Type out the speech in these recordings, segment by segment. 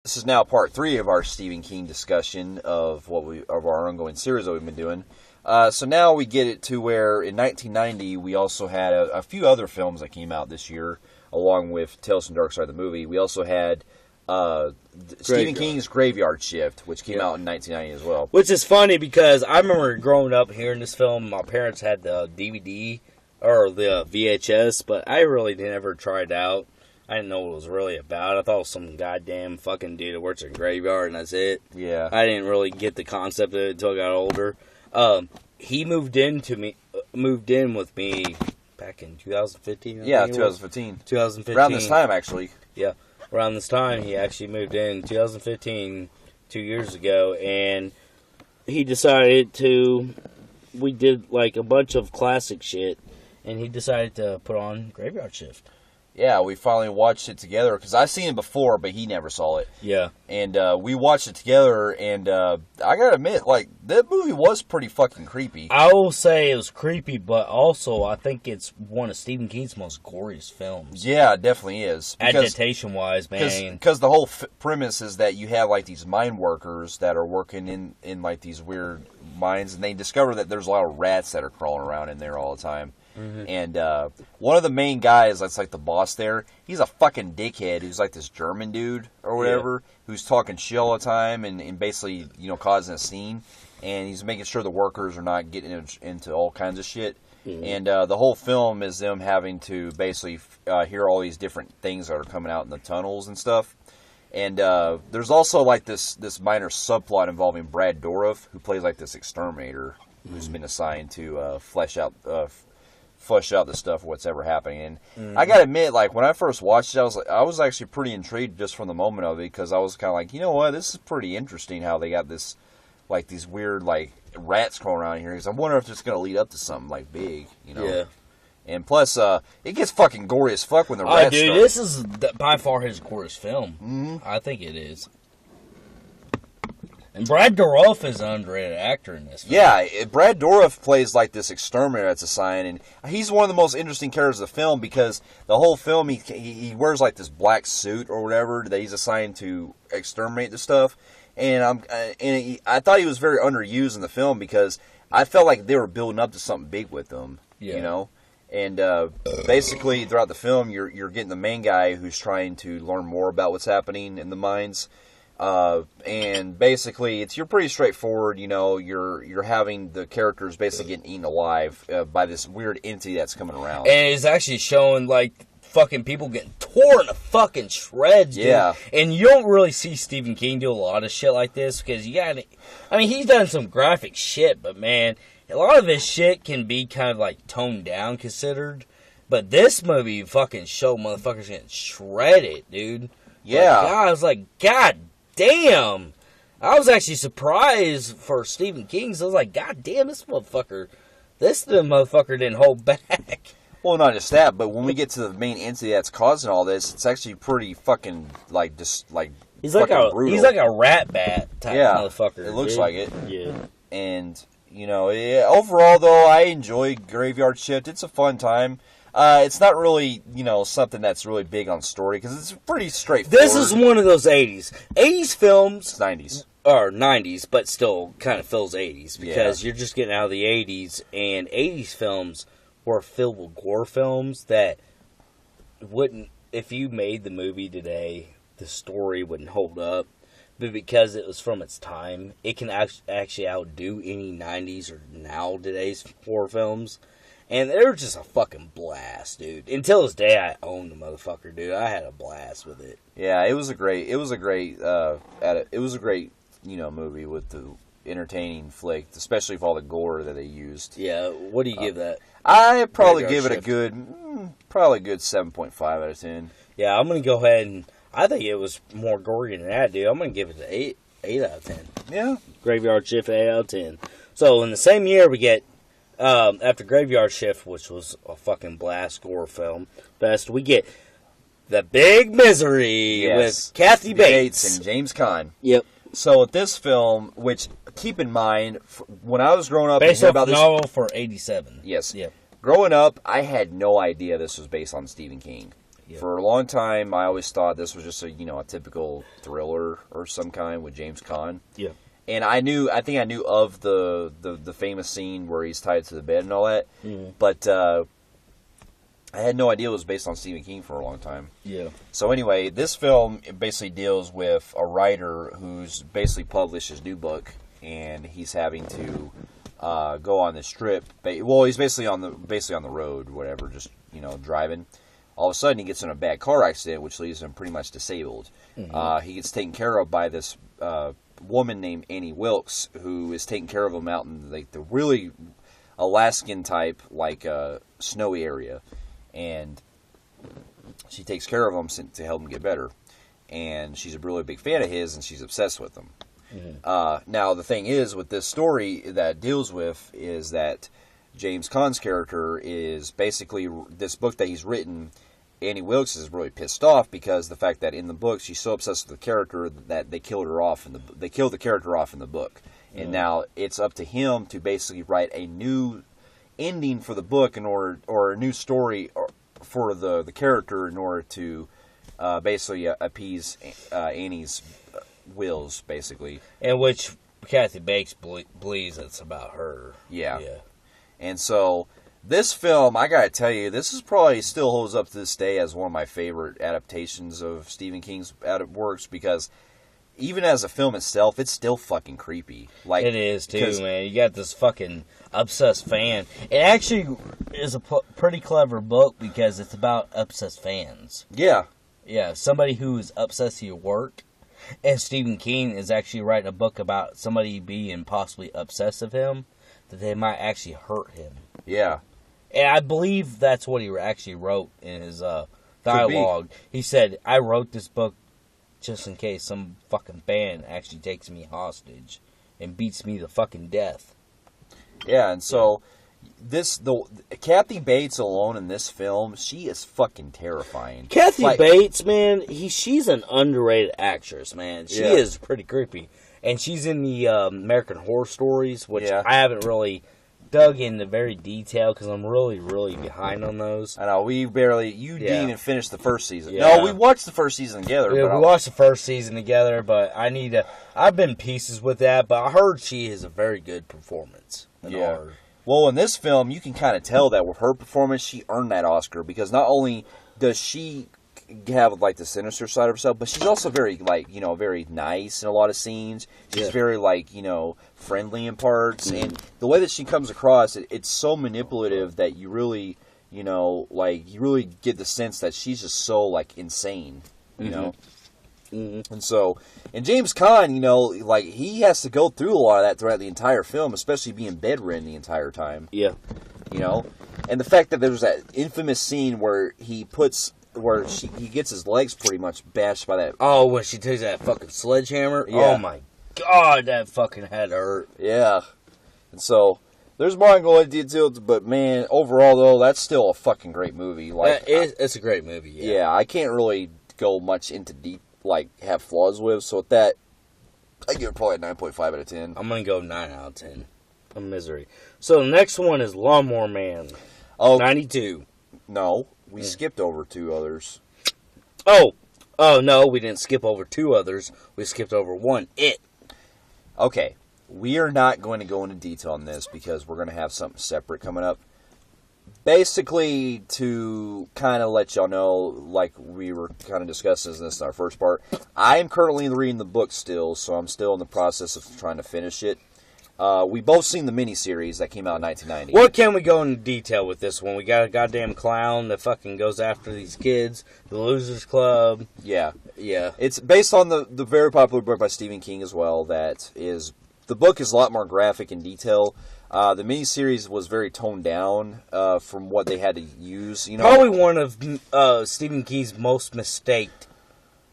This is now part 3 of our Stephen King discussion of our ongoing series that we've been doing. So now we get it to where in 1990 we also had a few other films that came out this year, along with Tales from the Dark Side of the movie. We also had Stephen King's Graveyard Shift, which came out in 1990 as well. Which is funny because I remember growing up hearing this film. My parents had the DVD or the VHS, but I really never tried it out. I didn't know what it was really about. I thought it was some goddamn fucking dude that works in a graveyard and that's it. Yeah. I didn't really get the concept of it until I got older. He moved in with me back in 2015. Yeah, 2015. 2015. Around this time, actually. Yeah, around this time, he actually moved in 2015, 2 years ago, and he decided to. We did like a bunch of classic shit, and he decided to put on Graveyard Shift. Yeah, we finally watched it together, because I've seen it before, but he never saw it. Yeah. And we watched it together, and I gotta admit, like, that movie was pretty fucking creepy. I will say it was creepy, but also I think it's one of Stephen King's most goriest films. Yeah, it definitely is. Adaptation-wise, man. Because the whole premise is that you have, like, these mine workers that are working in like, these weird mines, and they discover that there's a lot of rats that are crawling around in there all the time. Mm-hmm. And one of the main guys that's like the boss there, he's a fucking dickhead who's like this German dude or whatever, who's talking shit all the time and basically, causing a scene. And he's making sure the workers are not getting into all kinds of shit. Mm-hmm. And the whole film is them having to basically hear all these different things that are coming out in the tunnels and stuff. And there's also like this minor subplot involving Brad Dourif, who plays like this exterminator who's been assigned to flesh out the stuff of what's ever happening. And I gotta admit, like, when I first watched it, I was actually pretty intrigued just from the moment of it, because I was kind of like, you know what, this is pretty interesting how they got this, like, these weird, like, rats crawling around here, because I wonder if it's gonna lead up to something, like, big, Yeah. And plus, it gets fucking gory as fuck when the rats start. This is by far his goriest film. Mm-hmm. I think it is. And Brad Dourif is an underrated actor in this film. Yeah, Brad Dourif plays like this exterminator that's assigned, and he's one of the most interesting characters of the film, because the whole film he wears like this black suit or whatever that he's assigned to exterminate the stuff. And I thought he was very underused in the film, because I felt like they were building up to something big with him. Yeah. And basically throughout the film, you're getting the main guy who's trying to learn more about what's happening in the mines. And basically, you're pretty straightforward. You're having the characters basically getting eaten alive by this weird entity that's coming around. And it's actually showing like fucking people getting torn to fucking shreds. Dude. Yeah. And you don't really see Stephen King do a lot of shit like this, because he's done some graphic shit, but man, a lot of his shit can be kind of like toned down considered. But this movie fucking showed motherfuckers getting shredded, dude. Yeah. I was like, God damn. I was actually surprised for Stephen King. So I was like, God damn, this motherfucker didn't hold back. Well, not just that, but when we get to the main entity that's causing all this, it's actually pretty fucking he's like a rat bat type motherfucker. It looks like it. Yeah. And overall though, I enjoy Graveyard Shift. It's a fun time. It's not really, something that's really big on story, because it's pretty straightforward. This is one of those 80s. 80s films. It's 90s. Or 90s, but still kind of feels 80s, because you're just getting out of the 80s, and 80s films were filled with gore films that wouldn't, if you made the movie today, the story wouldn't hold up. But because it was from its time, it can actually outdo any 90s or now today's horror films. And they were just a fucking blast, dude. Until this day, I owned the motherfucker, dude. I had a blast with it. Yeah, it was a great movie with the entertaining flick, especially with all the gore that they used. Yeah, what do you give that? I probably give it a good 7.5 out of 10. Yeah, I'm gonna go ahead and I think it was more gory than that, dude. I'm gonna give it an 8 out of 10. Yeah, Graveyard Shift 8 out of 10. So in the same year, we get. After Graveyard Shift, which was a fucking blast gore film fest, we get The Big Misery with Kathy Bates and James Caan. Yep. So with this film, which keep in mind, when I was growing up, based off a novel for '87. Yes. Yep. Growing up, I had no idea this was based on Stephen King. Yeah. For a long time, I always thought this was just a typical thriller or some kind with James Caan. Yeah. And I think I knew of the famous scene where he's tied to the bed and all that, but I had no idea it was based on Stephen King for a long time. Yeah. So anyway, this film basically deals with a writer who's basically published his new book, and he's having to go on this trip. Well, he's basically on the road, whatever, just driving. All of a sudden, he gets in a bad car accident, which leaves him pretty much disabled. He gets taken care of by this woman named Annie Wilkes, who is taking care of him out in the really Alaskan type, snowy area. And she takes care of him to help him get better. And she's a really big fan of his, and she's obsessed with him. Now, the thing is, with this story that deals with is that James Caan's character is basically, this book that he's written, Annie Wilkes is really pissed off because the fact that in the book she's so obsessed with the character that they killed the character off in the book. And now it's up to him to basically write a new ending for the book or a new story for the character in order to basically appease Annie's wills, basically. And which Kathy Bates believes it's about her. Yeah. And so this film, I gotta tell you, this is probably still holds up to this day as one of my favorite adaptations of Stephen King's works, because even as a film itself, it's still fucking creepy. It is too, man. You got this fucking obsessed fan. It actually is a pretty clever book because it's about obsessed fans. Yeah. Yeah, somebody who is obsessed with your work. And Stephen King is actually writing a book about somebody being possibly obsessed with him, that they might actually hurt him. Yeah. And I believe that's what he actually wrote in his dialogue. He said, I wrote this book just in case some fucking fan actually takes me hostage and beats me to fucking death. Yeah, and so Kathy Bates alone in this film, she is fucking terrifying. Kathy Bates, man, she's an underrated actress, man. She is pretty creepy. And she's in the American Horror Stories, which I haven't really dug into very detail because I'm really, really behind on those. I know, you didn't even finish the first season. Yeah. No, we watched the first season together. Yeah, we watched the first season together, but I've been pieces with that, but I heard she is a very good performance in horror. Well, in this film, you can kind of tell that with her performance, she earned that Oscar, because not only does she have the sinister side of herself, but she's also very very nice in a lot of scenes. She's very friendly in parts, and the way that she comes across, it's so manipulative that you really you really get the sense that she's just so insane, you know. And so, and James Caan, he has to go through a lot of that throughout the entire film, especially being bedridden the entire time. Yeah. And the fact that there's that infamous scene where he gets his legs pretty much bashed by that. Oh, when she takes that fucking sledgehammer? Yeah. Oh my god, that fucking had to hurt. Yeah. And so, there's more going into details, but man, overall though, that's still a fucking great movie. It's a great movie, yeah. I can't really go much into deep, have flaws with, so with that, I give it probably a 9.5 out of 10. I'm gonna go 9 out of 10. A misery. So the next one is Lawnmower Man. Oh, 92. No, we skipped over 2 others. Oh no, we didn't skip over 2 others. We skipped over 1. It. Okay, we are not going to go into detail on this because we're going to have something separate coming up. Basically, to kind of let y'all know, we were kind of discussing this in our first part, I am currently reading the book still, so I'm still in the process of trying to finish it. We both seen the miniseries that came out in 1990. What can we go into detail with this one? We got a goddamn clown that fucking goes after these kids, the Losers Club. Yeah. It's based on the very popular book by Stephen King as well. The book is a lot more graphic in detail. The miniseries was very toned down from what they had to use. Probably one of Stephen King's most mistaked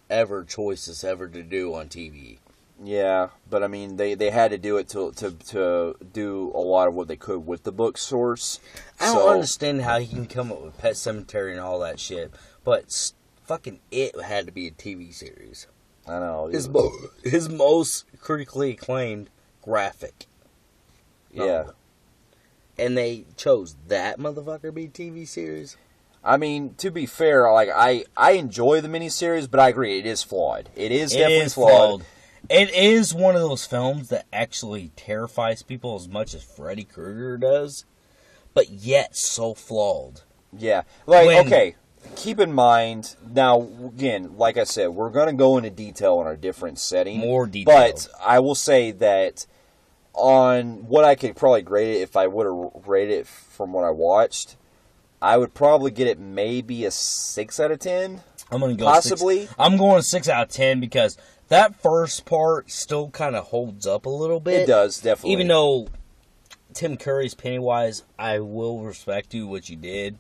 ever choices ever to do on TV. Yeah, but I mean, they had to do it to do a lot of what they could with the book source. I don't understand how he can come up with Pet Sematary and all that shit, but fucking It had to be a TV series. I know. His most critically acclaimed graphic. Yeah. And they chose that motherfucker to be TV series? I mean, to be fair, like I enjoy the miniseries, but I agree it is flawed. It is definitely flawed. It is one of those films that actually terrifies people as much as Freddy Krueger does, but yet so flawed. Yeah, like okay. Keep in mind, now, again, like I said, we're going to go into detail on our different setting. More detail. But I will say that on what I could probably grade it, if I would have rated it from what I watched, I would probably get it maybe a 6 out of 10. I'm going to go possibly. I'm going 6 out of 10 because that first part still kind of holds up a little bit. It does, definitely. Even though Tim Curry's Pennywise, I will respect you what you did.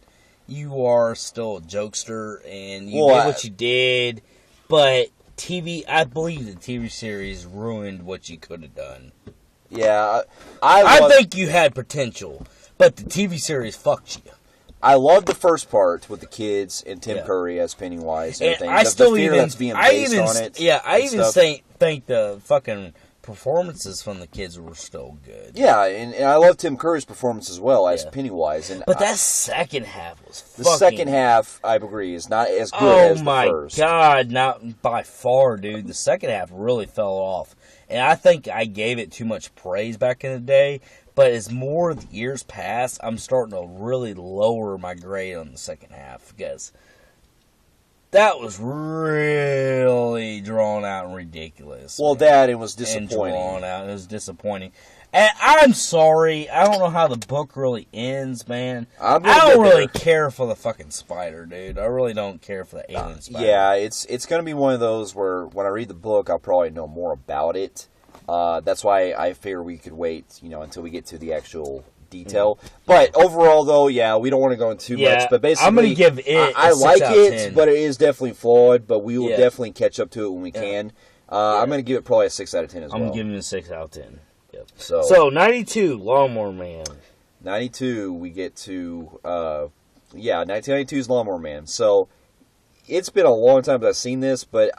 You are still a jokester, and you did what you did, but I believe the TV series ruined what you could have done. Yeah, I think you had potential, but the TV series fucked you. I love the first part with the kids and Tim Curry as Pennywise and everything. I still even that's being based on it. Yeah, I even think the fucking performances from the kids were still good. Yeah, and I love Tim Curry's performance as well as Pennywise. But that second half was the second half, I agree, is not as good as the first. Oh my god, not by far, dude. The second half really fell off. And I think I gave it too much praise back in the day. But as more of the years pass, I'm starting to really lower my grade on the second half. Because that was really drawn out and ridiculous. Well, it was disappointing. And drawn out. It was disappointing. And I'm sorry. I don't know how the book really ends, man. I don't really care for the fucking spider, dude. I really don't care for the alien spider. Yeah, it's going to be one of those where when I read the book, I'll probably know more about it. That's why I figure we could wait, until we get to the actual detail. But overall, though, we don't want to go into too much. But basically, I'm going to give it. I like it, but it is definitely flawed. But we will definitely catch up to it when we can. I'm going to give it probably a 6 out of 10 as well. I'm giving it a 6 out of 10. Yep. So 92, Lawnmower Man. 92, we get to 1992 is Lawnmower Man. So it's been a long time since I've seen this, but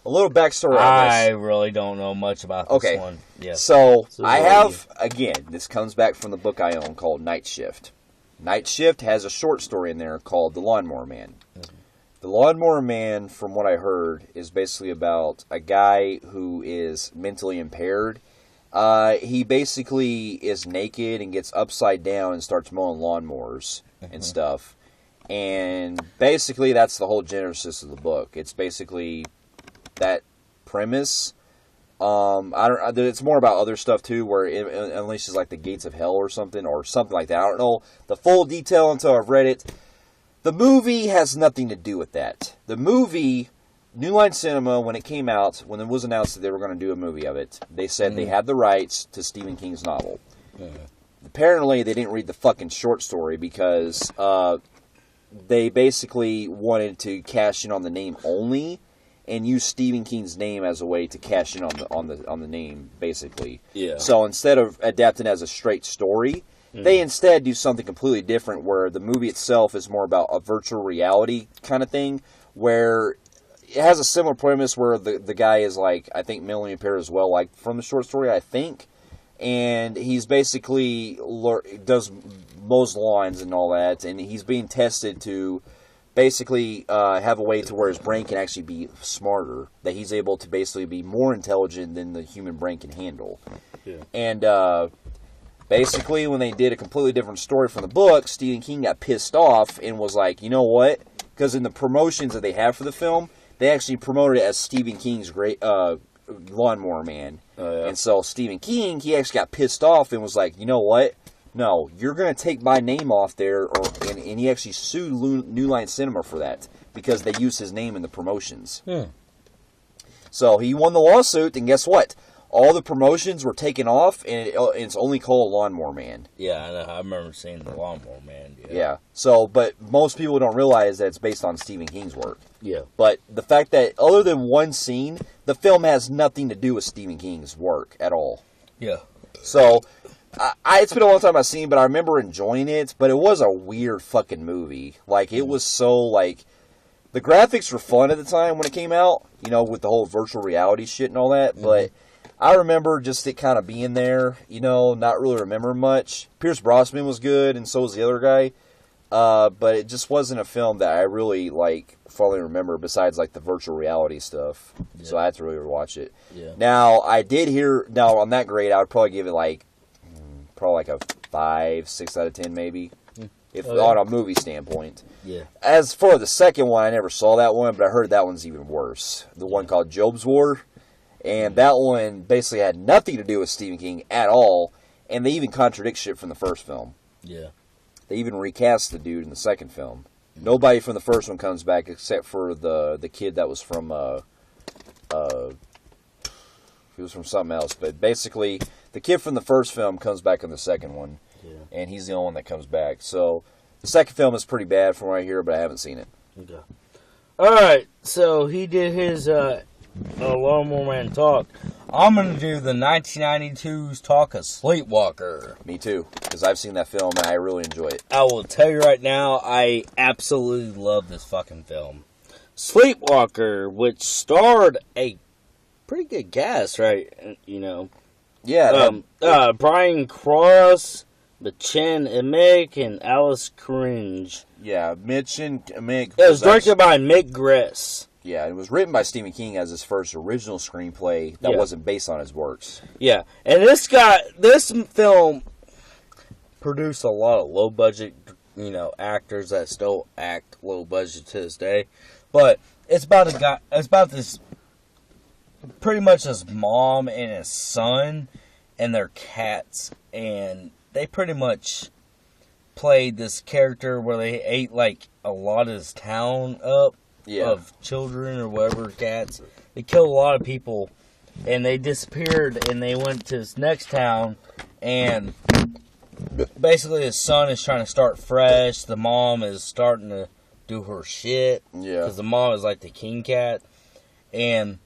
a little backstory on this. I really don't know much about this one. Yeah. So I have, again, this comes back from the book I own called Night Shift. Night Shift has a short story in there called The Lawnmower Man. Mm-hmm. The Lawnmower Man, from what I heard, is basically about a guy who is mentally impaired. He basically is naked and gets upside down and starts mowing lawnmowers and stuff. And basically that's the whole genesis of the book. It's basically that premise. It's more about other stuff too, where it unleashes like the gates of hell or something like that. I don't know the full detail until I've read it. The movie has nothing to do with that. The movie, New Line Cinema, when it came out, when it was announced that they were going to do a movie of it, they said they had the rights to Stephen King's novel. Apparently, they didn't read the fucking short story because they basically wanted to cash in on the name only and use Stephen King's name as a way to cash in on the name, basically. Yeah. So instead of adapting it as a straight story, they instead do something completely different, where the movie itself is more about a virtual reality kind of thing, where it has a similar premise where the guy is like, I think, mentally impaired as well, like from the short story, I think. And he's basically mows lawns and all that, and he's being tested to basically have a way to where his brain can actually be smarter, that he's able to basically be more intelligent than the human brain can handle. Yeah. And basically, when they did a completely different story from the book, Stephen King got pissed off and was like, you know what? Because in the promotions that they have for the film, they actually promoted it as Stephen King's great Lawnmower Man. And so Stephen King, he actually got pissed off and was like, you know what? No, you're going to take my name off there. And he actually sued New Line Cinema for that because they used his name in the promotions. So he won the lawsuit, and guess what? All the promotions were taken off, and it's only called Lawnmower Man. Yeah, I know. I remember seeing the Lawnmower Man. Yeah. So, but most people don't realize that it's based on Stephen King's work. Yeah. But the fact that, other than one scene, the film has nothing to do with Stephen King's work at all. Yeah. So, it's been a long time I've seen, but I remember enjoying it. But it was a weird fucking movie. Like, it was so, like, the graphics were fun at the time when it came out, with the whole virtual reality shit and all that. But I remember just it kind of being there, not really remember much. Pierce Brosnan was good, and so was the other guy. but it just wasn't a film that I really like fully remember. Besides like the virtual reality stuff, so I had to really rewatch it. Yeah. Now I did hear. Now on that grade, I would probably give it like probably like a 5, 6 out of 10 maybe, if on a movie standpoint. Yeah. As for the second one, I never saw that one, but I heard that one's even worse. The one called Job's War. And that one basically had nothing to do with Stephen King at all. And they even contradict shit from the first film. Yeah. They even recast the dude in the second film. Nobody from the first one comes back except for the kid that was from he was from something else. But basically, the kid from the first film comes back in the second one. Yeah. And he's the only one that comes back. So the second film is pretty bad from what I hear, but I haven't seen it. Okay. Alright, so he did his Lawnmower Man talk. I'm going to do the 1992's talk of Sleepwalker. Me too, because I've seen that film and I really enjoy it. I will tell you right now, I absolutely love this fucking film. Sleepwalker, which starred a pretty good cast, right? You know. Yeah. Brian Cross, Chen Emick, and Alice Cringe. Yeah, Mitch and Mick. It was directed by Mick Griss. Yeah, it was written by Stephen King as his first original screenplay that wasn't based on his works. Yeah, and this film produced a lot of low budget, actors that still act low budget to this day. But it's about a guy. It's about this, pretty much his mom and his son and their cats, and they pretty much played this character where they ate like a lot of his town up. Yeah. Of children or whatever, cats. They killed a lot of people, and they disappeared, and they went to this next town, and basically his son is trying to start fresh. The mom is starting to do her shit. Yeah. Because the mom is like the king cat, and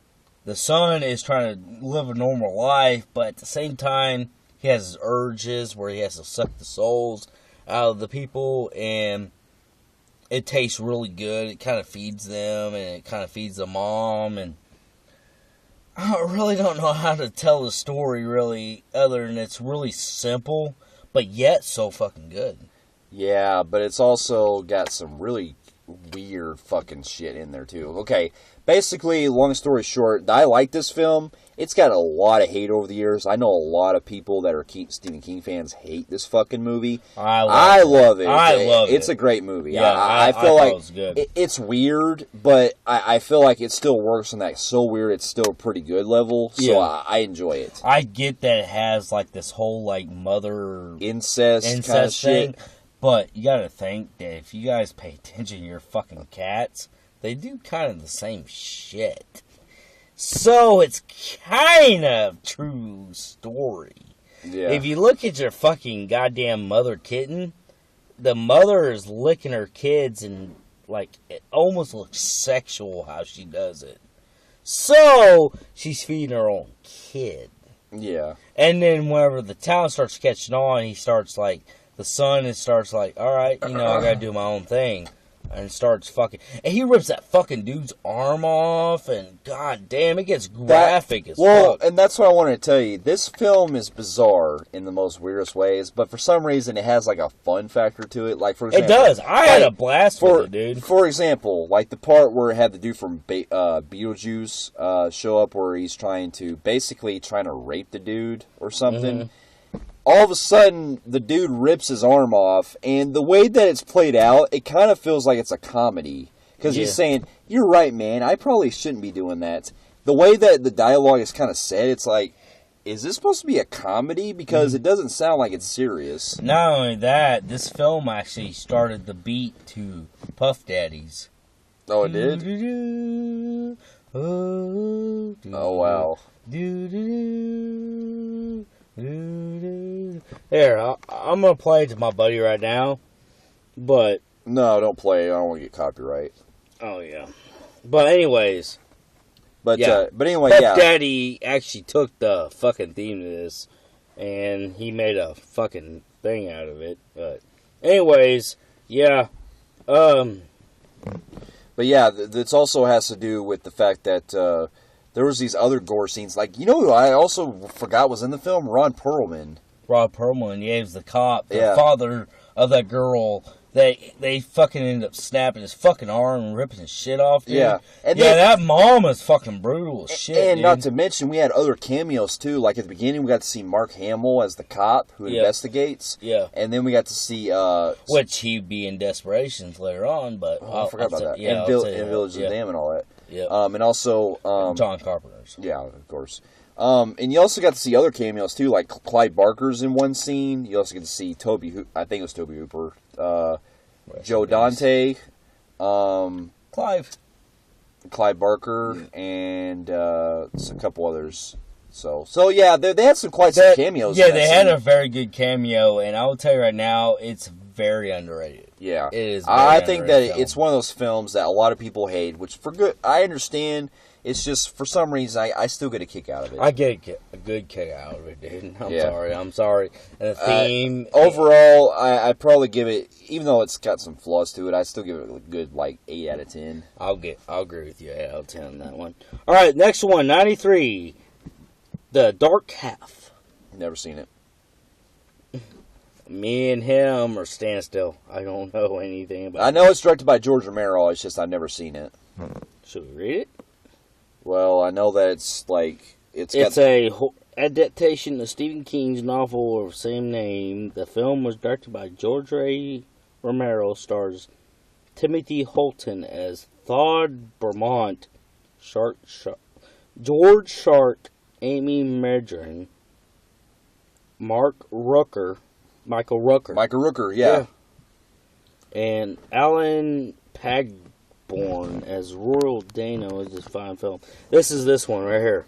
the son is trying to live a normal life, but at the same time, he has his urges where he has to suck the souls out of the people, and it tastes really good. It kind of feeds them, and it kind of feeds the mom, and I really don't know how to tell the story, really, other than it's really simple, but yet so fucking good. Yeah, but it's also got some really weird fucking shit in there, too. Okay, basically, long story short, I like this film. It's got a lot of hate over the years. I know a lot of people that are Stephen King fans hate this fucking movie. I love it. It's a great movie. Yeah, I feel like it's weird, but I feel like it still works on that so weird it's still a pretty good level. So I enjoy it. I get that it has like this whole like mother incest kind of thing, but you gotta think that if you guys pay attention to your fucking cats, they do kind of the same shit. So it's kind of true story. Yeah. If you look at your fucking goddamn mother kitten, the mother is licking her kids and like it almost looks sexual how she does it. So she's feeding her own kid. Yeah. And then whenever the town starts catching on, the son starts like, all right, I gotta do my own thing. And starts fucking... And he rips that fucking dude's arm off, and god damn, it gets graphic as fuck. And that's what I wanted to tell you. This film is bizarre in the most weirdest ways, but for some reason it has like a fun factor to it. Like, for example... It does. I had a blast with it, dude. For example, like the part where it had the dude from Beetlejuice show up where he's trying to rape the dude or something. Mm-hmm. All of a sudden, the dude rips his arm off, and the way that it's played out, it kind of feels like it's a comedy. Because he's saying, you're right, man, I probably shouldn't be doing that. The way that the dialogue is kind of said, it's like, is this supposed to be a comedy? Because it doesn't sound like it's serious. Not only that, this film actually started the beat to Puff Daddies. Oh, it did? Oh, wow. Here, I'm gonna play it to my buddy right now, but... No, don't play. I don't want to get copyright. Oh, yeah. But anyways... But anyway, Puff Daddy actually took the fucking theme to this, and he made a fucking thing out of it. But anyways, yeah. But yeah, this also has to do with the fact that... there was these other gore scenes. Like, who I also forgot was in the film? Ron Perlman. Ron Perlman, he was the cop, the father of that girl they fucking end up snapping his fucking arm and ripping his shit off, dude. Yeah. And that mom is fucking brutal as shit, and dude. not to mention, we had other cameos, too. Like, at the beginning, we got to see Mark Hamill as the cop who investigates. Yeah. And then we got to see... which he'd be in Desperations later on, but... I forgot about that. Yeah, and Village of the Dam and all that. Yeah. And also... John Carpenter's. Yeah, of course. And you also got to see other cameos, too, like Clyde Barker's in one scene. You also get to see I think it was Toby Hooper, Joe Dante, Clive Barker, and a couple others. So yeah, they had some some cameos. Yeah, they had a very good cameo, and I will tell you right now, it's very underrated. Yeah, it is. I think that it's one of those films that a lot of people hate, which for good, I understand. It's just, for some reason, I still get a kick out of it. I get a good kick out of it, dude. I'm sorry. And the theme... overall, I'd probably give it, even though it's got some flaws to it, I still give it a good, 8 out of 10. I'll agree with you, 8 out of 10 on that one. All right, next one, 93. The Dark Half. Never seen it. Me and him are standstill. I don't know anything about it. I know it's directed by George Romero, it's just I've never seen it. Should we read it? Well, I know that it's a adaptation of Stephen King's novel of the same name. The film was directed by George A. Romero, stars Timothy Holton as Thod Beaumont, George Shark, Amy Medron, Michael Rooker, yeah. And Alan Pagborn as Royal Dano is this fine film. This is this one right here.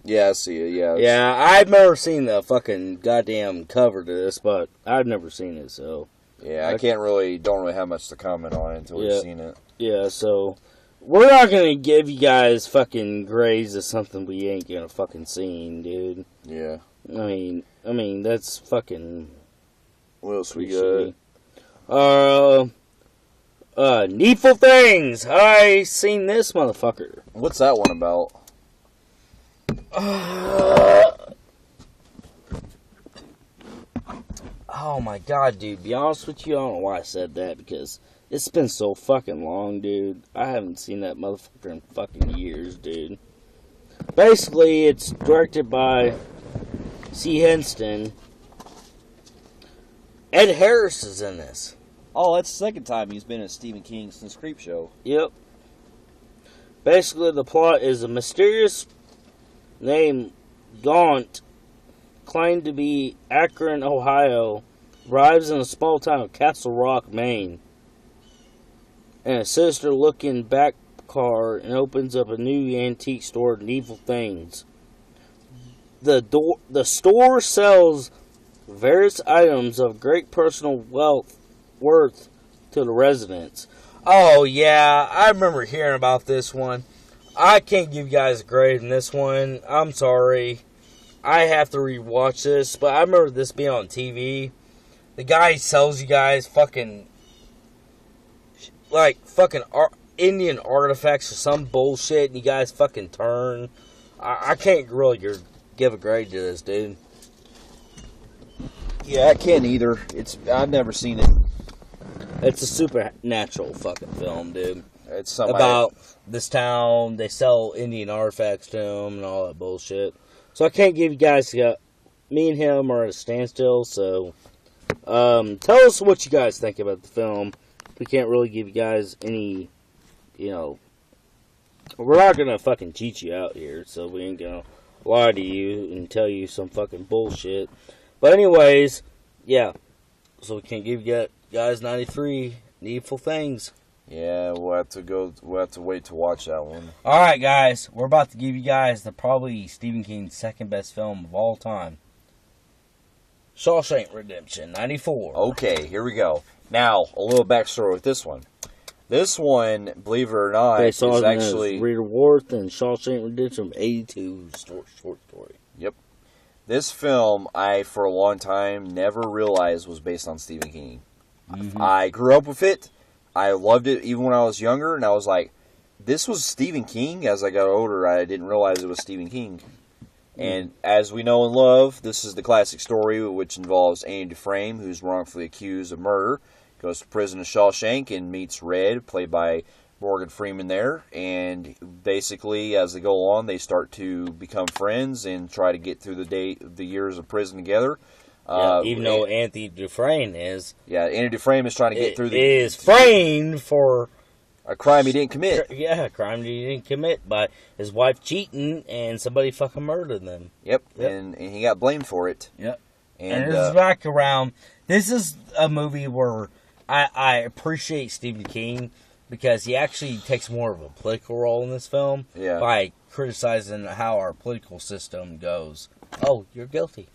Yeah, I see it, yeah. Yeah, I've never seen the fucking goddamn cover to this, but I've never seen it, so... Yeah, don't really have much to comment on it until we've seen it. Yeah, so... We're not gonna give you guys fucking grades of something we ain't gonna fucking seen, dude. Yeah. I mean, that's fucking... What else we got? Needful Things! I seen this motherfucker. What's that one about? Oh my god, dude. Be honest with you, I don't know why I said that, because it's been so fucking long, dude. I haven't seen that motherfucker in fucking years, dude. Basically, it's directed by C. Henston. Ed Harris is in this. Oh, that's the second time he's been in Stephen King's since Creepshow. Yep. Basically, the plot is a mysterious named Gaunt, claimed to be Akron, Ohio, arrives in a small town of Castle Rock, Maine, and a sinister-looking back car and opens up a new antique store, Needful Things. The store sells various items of great personal worth to the residents. Oh, yeah, I remember hearing about this one. I can't give you guys a grade in this one. I'm sorry. I have to rewatch this, but I remember this being on TV. The guy sells you guys fucking Indian artifacts or some bullshit, and you guys fucking turn. I can't really give a grade to this, dude. Yeah, I can't either. I've never seen it. It's a supernatural fucking film, dude. It's something about this town. They sell Indian artifacts to them and all that bullshit. So I can't give you guys... me and him are at a standstill, so... tell us what you guys think about the film. We can't really give you guys any... we're not gonna fucking cheat you out here, so we ain't gonna lie to you and tell you some fucking bullshit. But anyways, yeah. So we can't give you guys 93 Needful Things. Yeah, we'll have to wait to watch that one. Alright, guys. We're about to give you guys probably Stephen King's second best film of all time. Shawshank Redemption, 94. Okay, here we go. Now, a little backstory with this one. This one, believe it or not, is actually... Rita Worth and Shawshank Redemption, 82 short story. Yep. This film, I, for a long time, never realized was based on Stephen King. Mm-hmm. I grew up with it. I loved it even when I was younger, and I was like, this was Stephen King. As I got older, I didn't realize it was Stephen King. And as we know and love, this is the classic story which involves Annie Dufresne, who's wrongfully accused of murder, Goes to prison in Shawshank and meets Red, played by Morgan Freeman there. And basically, as they go along, they start to become friends and try to get through the years of prison together. Even though Anthony Dufresne is. Yeah, Anthony Dufresne is trying to get through is framed for a crime he didn't commit. Yeah, a crime he didn't commit by his wife cheating and somebody fucking murdered them. Yep. And he got blamed for it. Yep. And this is back around. This is a movie where I appreciate Stephen King because he actually takes more of a political role in this film by criticizing how our political system goes. Oh, you're guilty.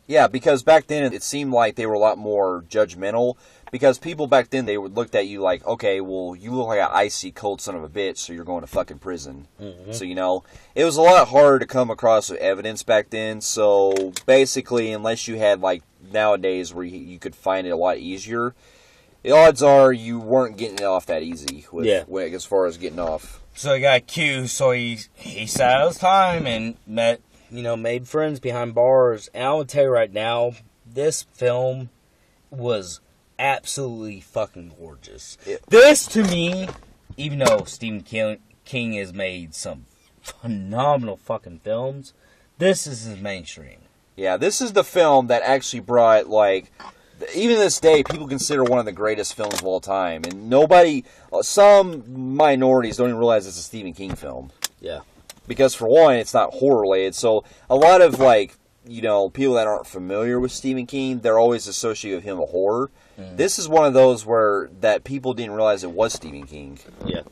Yeah, because back then it seemed like they were a lot more judgmental. Because people back then, they looked at you like, okay, well, you look like an icy, cold son of a bitch, so you're going to fucking prison. Mm-hmm. So, it was a lot harder to come across with evidence back then. So, basically, unless you had, like, nowadays where you could find it a lot easier, the odds are you weren't getting it off that easy as far as getting off. So, he got Q, so he sat out his time and made friends behind bars. And I will tell you right now, this film was absolutely fucking gorgeous. This, to me, even though Stephen King has made some phenomenal fucking films, this is his mainstream. Yeah, this is the film that actually brought, like, even to this day, people consider one of the greatest films of all time. And some minorities don't even realize it's a Stephen King film. Yeah. Because, for one, it's not horror-related. So, a lot of, like, people that aren't familiar with Stephen King, they're always associated with him with horror. Mm. This is one of those that people didn't realize it was Stephen King. Yeah.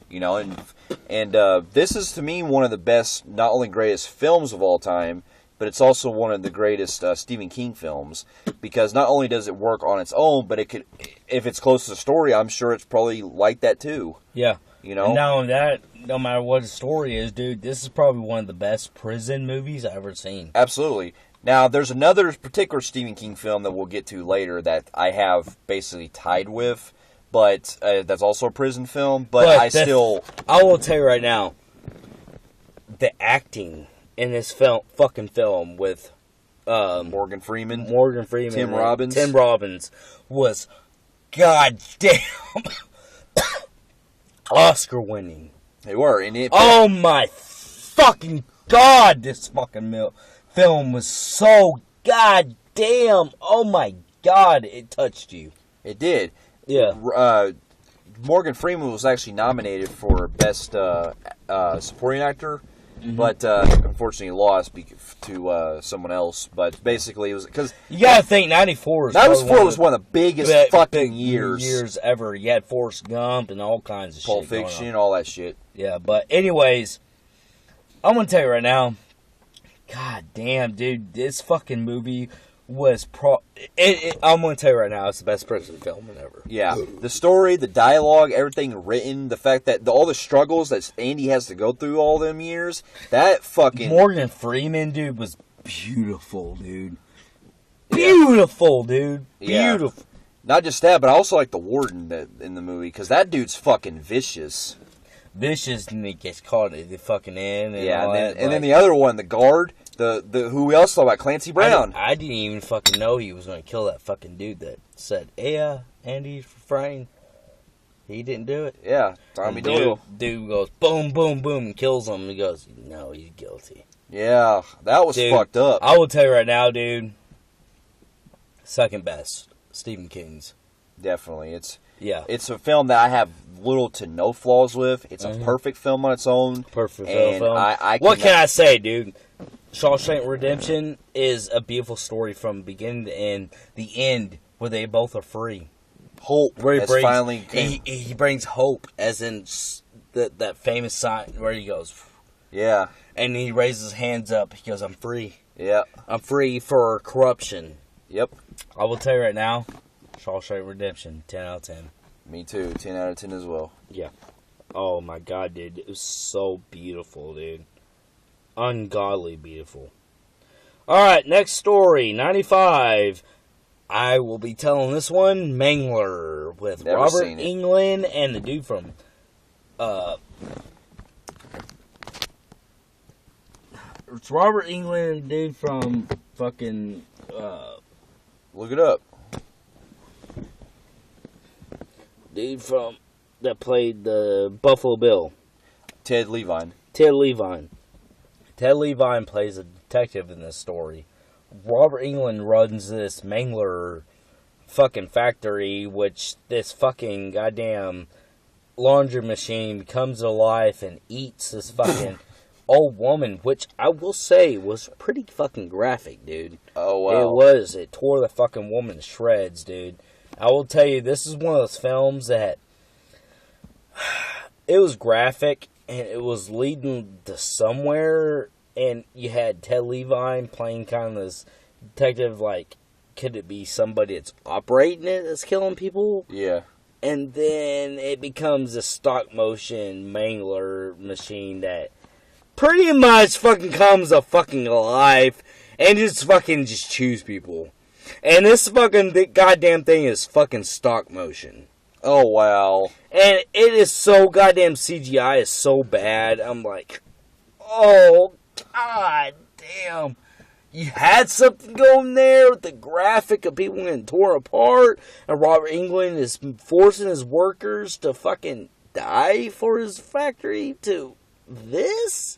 And this is, to me, one of the best, not only greatest films of all time, but it's also one of the greatest Stephen King films. Because not only does it work on its own, but if it's close to the story, I'm sure it's probably like that too. Yeah. And not only that, no matter what the story is, dude, this is probably one of the best prison movies I've ever seen. Absolutely. Now, there's another particular Stephen King film that we'll get to later that I have basically tied with, but that's also a prison film, but I will tell you right now, the acting in this fucking film with Morgan Freeman, Tim Robbins was goddamn Oscar winning. They were. Oh my fucking God, this fucking film was so goddamn. Oh my God, it touched you. It did. Yeah. Morgan Freeman was actually nominated for Best Supporting Actor, but unfortunately lost to someone else. But basically, it was because you gotta think '94 was one of the biggest fucking years ever. You had Forrest Gump and all kinds of Pulp Fiction, all that shit. Yeah, but anyways, I'm gonna tell you right now. God damn, dude, this fucking movie was I'm going to tell you right now, it's the best prison film ever. Yeah, the story, the dialogue, everything written, the fact that all the struggles that Andy has to go through all them years, that fucking... Morgan Freeman, dude, was beautiful, dude. Beautiful, dude. Beautiful. Yeah. Not just that, but I also like the warden in the movie, because that dude's fucking vicious. Vicious, and he gets caught at the fucking end. And then the other one, the guard, who we also saw about, Clancy Brown. I didn't even fucking know he was going to kill that fucking dude that said, "Hey, Andy Dufresne." He didn't do it. Yeah, Tommy Doyle. Dude goes boom, boom, boom, and kills him. He goes, "No, he's guilty." Yeah, that was fucked up. I will tell you right now, dude. Second best, Stephen King's. Definitely, it's a film that I have little to no flaws with. It's a perfect film on its own. Perfect film. What can I say, dude? Shawshank Redemption is a beautiful story from beginning to end. The end where they both are free. Hope. Where he brings hope, as in that famous sign where he goes. Yeah. And he raises his hands up. He goes, "I'm free." Yeah. I'm free for corruption. Yep. I will tell you right now, Shawshank Redemption, 10 out of 10. Me too, 10 out of 10 as well. Yeah. Oh my God, dude. It was so beautiful, dude. Ungodly beautiful. Alright, next story, 95. I will be telling this one, Mangler, with Robert Englund and the dude from... it's Robert Englund and the dude from fucking... Look it up. dude that played the Buffalo Bill. Ted Levine. Ted Levine. Ted Levine plays a detective in this story. Robert Englund runs this Mangler fucking factory, which this fucking goddamn laundry machine comes to life and eats this fucking old woman, which I will say was pretty fucking graphic, dude. Oh, wow. It was. It tore the fucking woman to shreds, dude. I will tell you, this is one of those films that it was graphic and it was leading to somewhere, and you had Ted Levine playing kind of this detective, like, could it be somebody that's operating it that's killing people? Yeah. And then it becomes a stop motion Mangler machine that pretty much fucking comes to fucking life and just chews people. And this fucking goddamn thing is fucking stock motion. Oh, wow. And it is so goddamn CGI is so bad. I'm like, oh, god damn. You had something going there with the graphic of people getting torn apart, and Robert Englund is forcing his workers to fucking die for his factory to this?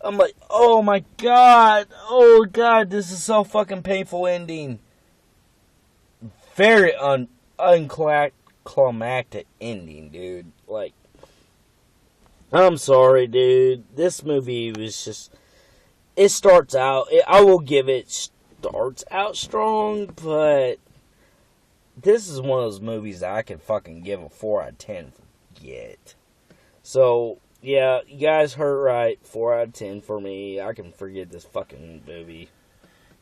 I'm like, oh my god, this is so fucking painful ending. Very unclimactic ending, dude. Like, I'm sorry, dude. This movie was just... It starts out, I will give it, starts out strong, but this is one of those movies that I can fucking give a 4 out of 10 forget. So, yeah, you guys heard right, 4 out of 10 for me. I can forget this fucking movie.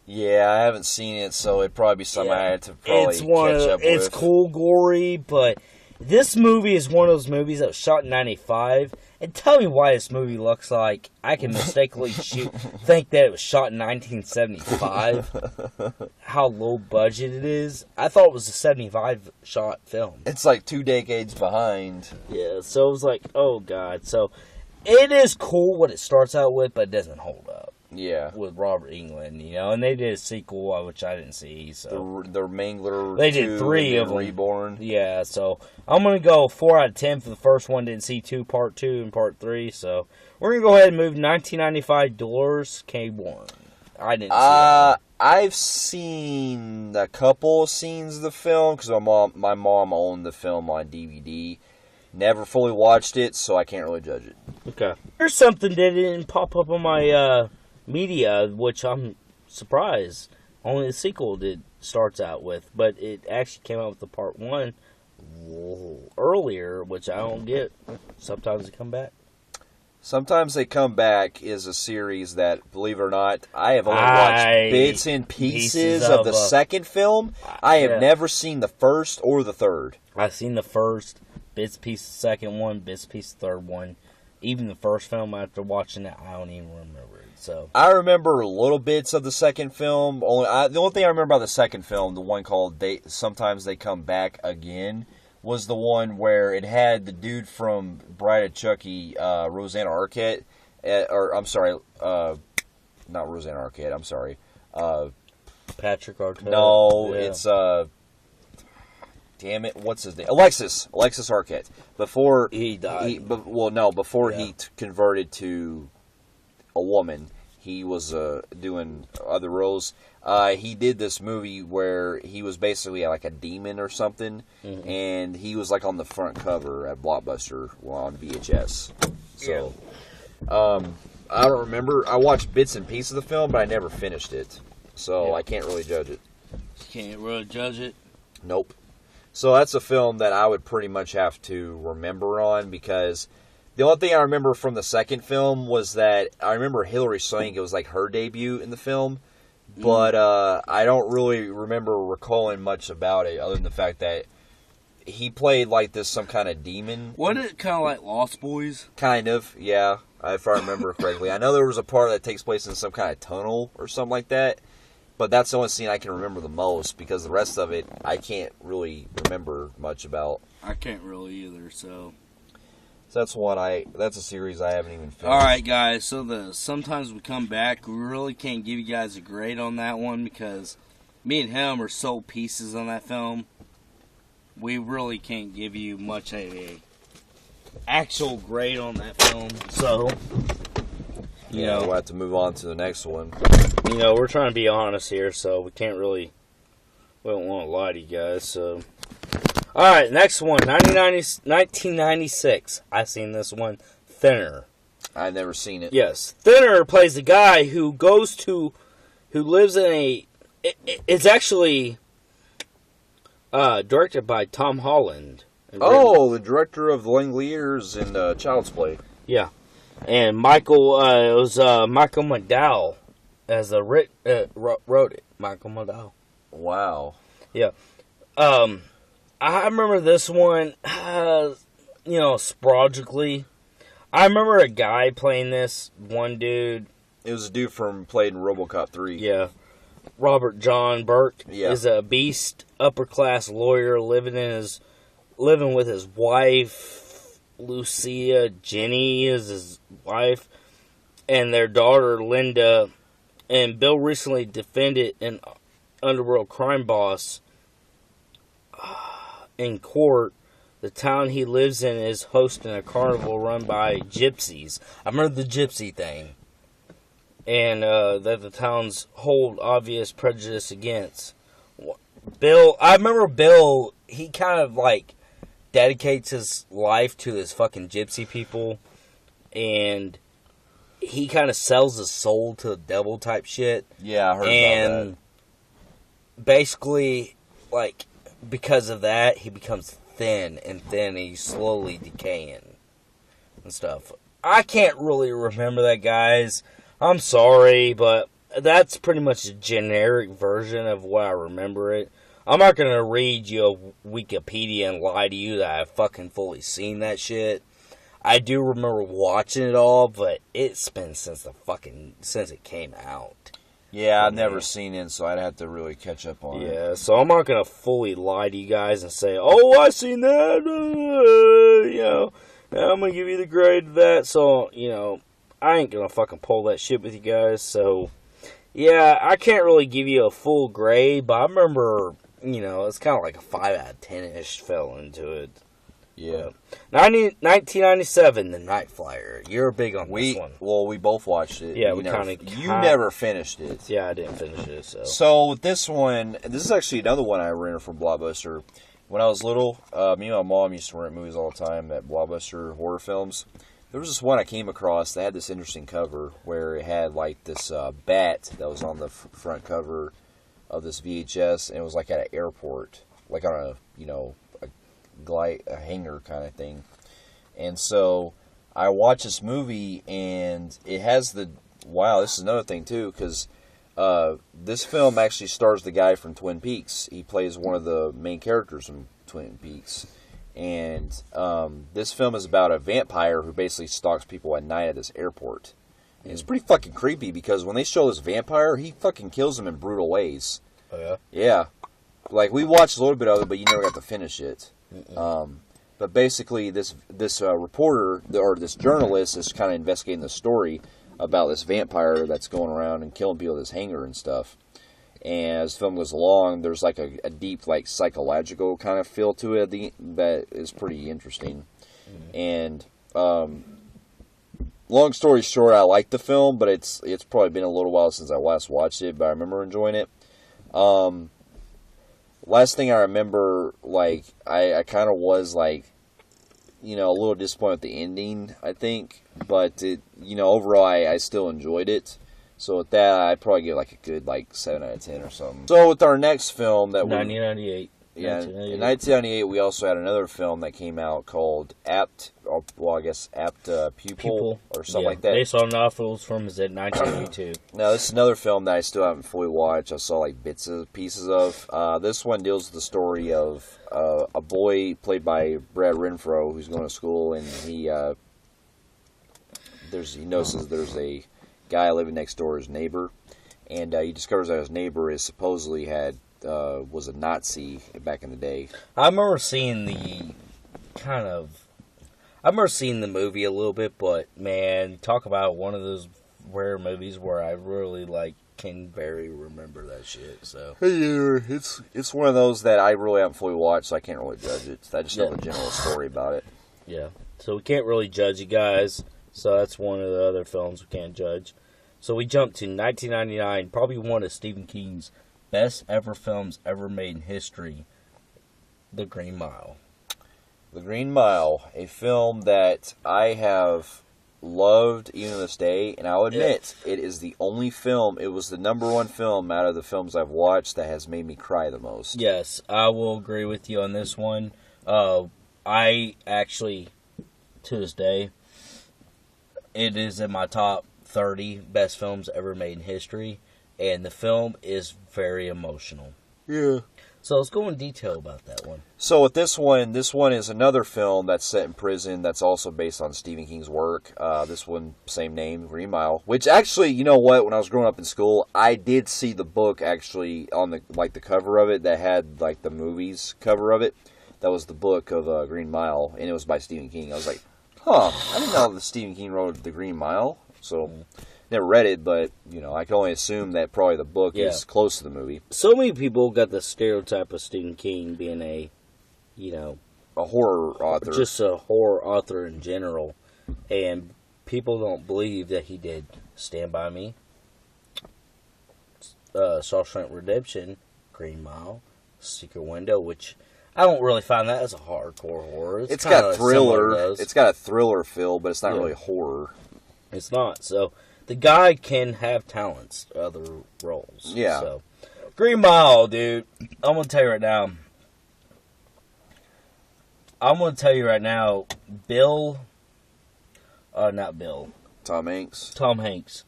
Yeah, I haven't seen it, so it'd probably be something I had to probably catch up with. It's cool, gory, but this movie is one of those movies that was shot in 95. And tell me why this movie looks like I can mistakenly think that it was shot in 1975. How low budget it is. I thought it was a 75 shot film. It's like 2 decades behind. Yeah, so it was like, oh god. So it is cool what it starts out with, but it doesn't hold up. Yeah. With Robert Englund, you know, and they did a sequel, which I didn't see. So the Mangler. They did 3 of them. Reborn. Yeah, so I'm gonna go 4 out of 10 for the first one. Didn't see Part 2 and Part 3, so we're gonna go ahead and move 1995 Delors K1. I didn't see that. I've seen a couple of scenes of the film because my mom owned the film on DVD. Never fully watched it, so I can't really judge it. Okay. Here's something that didn't pop up on my media, which I'm surprised. Only the sequel starts out with, but it actually came out with the Part 1 earlier, which I don't get. Sometimes they come back. Sometimes They Come Back is a series that, believe it or not, I have only watched bits and pieces of the second film. I have never seen the first or the third. I've seen the first, bits, pieces, the second one, bits, pieces, the third one. Even the first film, after watching it, I don't even remember it. So I remember little bits of the second film. The only thing I remember about the second film, the one called Sometimes They Come Back Again, was the one where it had the dude from Bride of Chucky, Rosanna Arquette, not Rosanna Arquette, I'm sorry. Patrick Arquette. No, yeah. It's, damn it, what's his name? Alexis Arquette. Before he died. Before he converted to a woman, he was doing other roles. He did this movie where he was basically like a demon or something, and he was like on the front cover at Blockbuster on VHS. So, I don't remember. I watched bits and pieces of the film, but I never finished it, so I can't really judge it. Can't really judge it? Nope. So that's a film that I would pretty much have to remember on, because the only thing I remember from the second film was that I remember Hilary Swank. It was like her debut in the film, but I don't really remember recalling much about it other than the fact that he played like some kind of demon. Wasn't it kind of like Lost Boys? Kind of, yeah, if I remember correctly. I know there was a part that takes place in some kind of tunnel or something like that. But that's the only scene I can remember the most, because the rest of it I can't really remember much about. I can't really either, so that's a series I haven't even finished. Alright guys, so Sometimes We Come Back, we really can't give you guys a grade on that one because me and him are sold pieces on that film. we really can't give you much of a actual grade on that film. So, you know, we'll have to move on to the next one. You know, we're trying to be honest here, so we can't really. We don't want to lie to you guys. So, all right, next one, 1996. I've seen this one. Thinner. I've never seen it. Yes, Thinner plays the guy who lives in a. It's actually directed by Tom Holland. Oh, the director of Langille Years and Child's Play. Yeah, and Michael. It was Michael McDowell as wrote it. Michael McDowell. Wow. Yeah. I remember this one. Sporadically. I remember a guy playing this one dude. It was a dude from played in RoboCop 3. Yeah. Robert John Burke is a beast, upper class lawyer living with his wife, Lucia. Jenny is his wife, and their daughter Linda. And Bill recently defended an underworld crime boss in court. The town he lives in is hosting a carnival run by gypsies. I remember the gypsy thing. And that the towns hold obvious prejudice against. Bill, I remember Bill, he kind of like dedicates his life to this fucking gypsy people. And he kind of sells his soul to the devil type shit. Yeah, I heard about that. Basically, like, because of that, he becomes thin and he's slowly decaying and stuff. I can't really remember that, guys. I'm sorry, but that's pretty much a generic version of what I remember it. I'm not going to read you a Wikipedia and lie to you that I've fucking fully seen that shit. I do remember watching it all, but it's been since it came out. Yeah, I've never seen it, so I'd have to really catch up on it. Yeah, so I'm not going to fully lie to you guys and say, oh, I seen that, I'm going to give you the grade of that, so, I ain't going to fucking pull that shit with you guys, so, yeah, I can't really give you a full grade, but I remember, it's kind of like a 5 out of 10-ish fell into it. Yeah. 1997, The Nightflyer. You're big on this one. Well, we both watched it. Yeah, You never finished it. Yeah, I didn't finish it, so. So, with this one, this is actually another one I rented from Blockbuster. When I was little, me and my mom used to rent movies all the time at Blockbuster, horror films. There was this one I came across that had this interesting cover where it had, like, this bat that was on the front cover of this VHS, and it was, like, at an airport. Like, on a hangar kind of thing. And so I watched this movie, and it has this is another thing too, because this film actually stars the guy from Twin Peaks. He plays one of the main characters from Twin Peaks. And this film is about a vampire who basically stalks people at night at this airport. And it's pretty fucking creepy, because when they show this vampire, he fucking kills them in brutal ways. Oh yeah? Yeah. Like, we watched a little bit of it, but you never got to finish it. But basically, this reporter, or this journalist, is kind of investigating the story about this vampire that's going around and killing people with his hanger and stuff. And as the film goes along, there's like a deep, like, psychological kind of feel to it that is pretty interesting. And long story short, I like the film, but it's probably been a little while since I last watched it, but I remember enjoying it. Last thing I remember, like, I kind of was, like, a little disappointed with the ending, I think. But, overall, I still enjoyed it. So with that, I'd probably give, like, a good, like, 7 out of 10 or something. So with our next film that 1998. Yeah, in 1998, we also had another film that came out called Apt Pupil or something like that. Based on novels from 1982. Now, this is another film that I still haven't fully watched. I saw like bits and pieces of. This one deals with the story of a boy played by Brad Renfro who's going to school, and he notices there's a guy living next door, his neighbor, and he discovers that his neighbor is supposedly was a Nazi back in the day. I remember seeing the movie a little bit, but man, talk about one of those rare movies where I really can very remember that shit. So it's one of those that I really haven't fully watched, so I can't really judge it. I just know the general story about it. Yeah, so we can't really judge it, guys. So that's one of the other films we can't judge. So we jump to 1999, probably one of Stephen King's best ever films ever made in history, The Green Mile. The Green Mile, a film that I have loved even to this day, and I'll admit, it is the only film, it was the number one film out of the films I've watched that has made me cry the most. Yes, I will agree with you on this one. I actually, to this day, it is in my top 30 best films ever made in history, and the film is very emotional. Yeah. So let's go in detail about that one. So with this one is another film that's set in prison that's also based on Stephen King's work. This one, same name, Green Mile. Which actually, you know what, when I was growing up in school, I did see the book actually on the cover of it that had the movies cover of it. That was the book of Green Mile, and it was by Stephen King. I was like, I didn't know that Stephen King wrote The Green Mile. So never read it, but I can only assume that probably the book is close to the movie. So many people got the stereotype of Stephen King being a horror author, just a horror author in general, and people don't believe that he did Stand By Me, Shawshank Redemption, Green Mile, Secret Window, which I don't really find that as a hardcore horror. It's got thriller. It's got a thriller feel, but it's not really horror. It's not. So the guy can have talents, other roles. Yeah. So Green Mile, dude. I'm gonna tell you right now. Tom Hanks. Tom Hanks.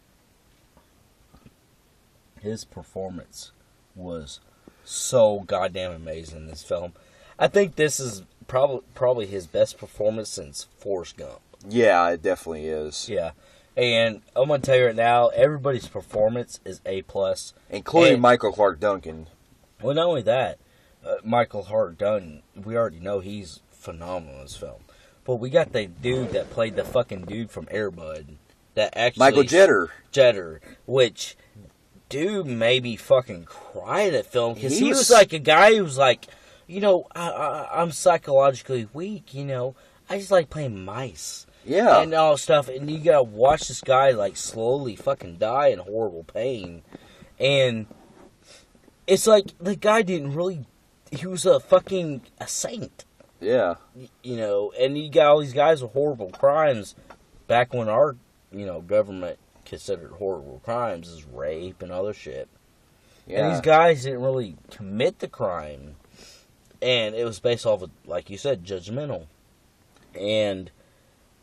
His performance was so goddamn amazing in this film. I think this is probably his best performance since Forrest Gump. Yeah, it definitely is. Yeah. And I'm going to tell you right now, everybody's performance is A+. Including Michael Clark Duncan. Well, not only that, Michael Clark Duncan, we already know he's phenomenal in this film. But we got the dude that played the fucking dude from Air Bud. That actually... Michael Jeter. Which, dude made me fucking cry at that film. Because he was like a guy who was like, I'm psychologically weak, I just like playing mice. Yeah. And all stuff. And you gotta watch this guy, slowly fucking die in horrible pain. And it's like, the guy didn't really... He was a saint. Yeah. And you got all these guys with horrible crimes back when our, government considered horrible crimes as rape and other shit. Yeah. And these guys didn't really commit the crime. And it was based off of, like you said, judgmental. And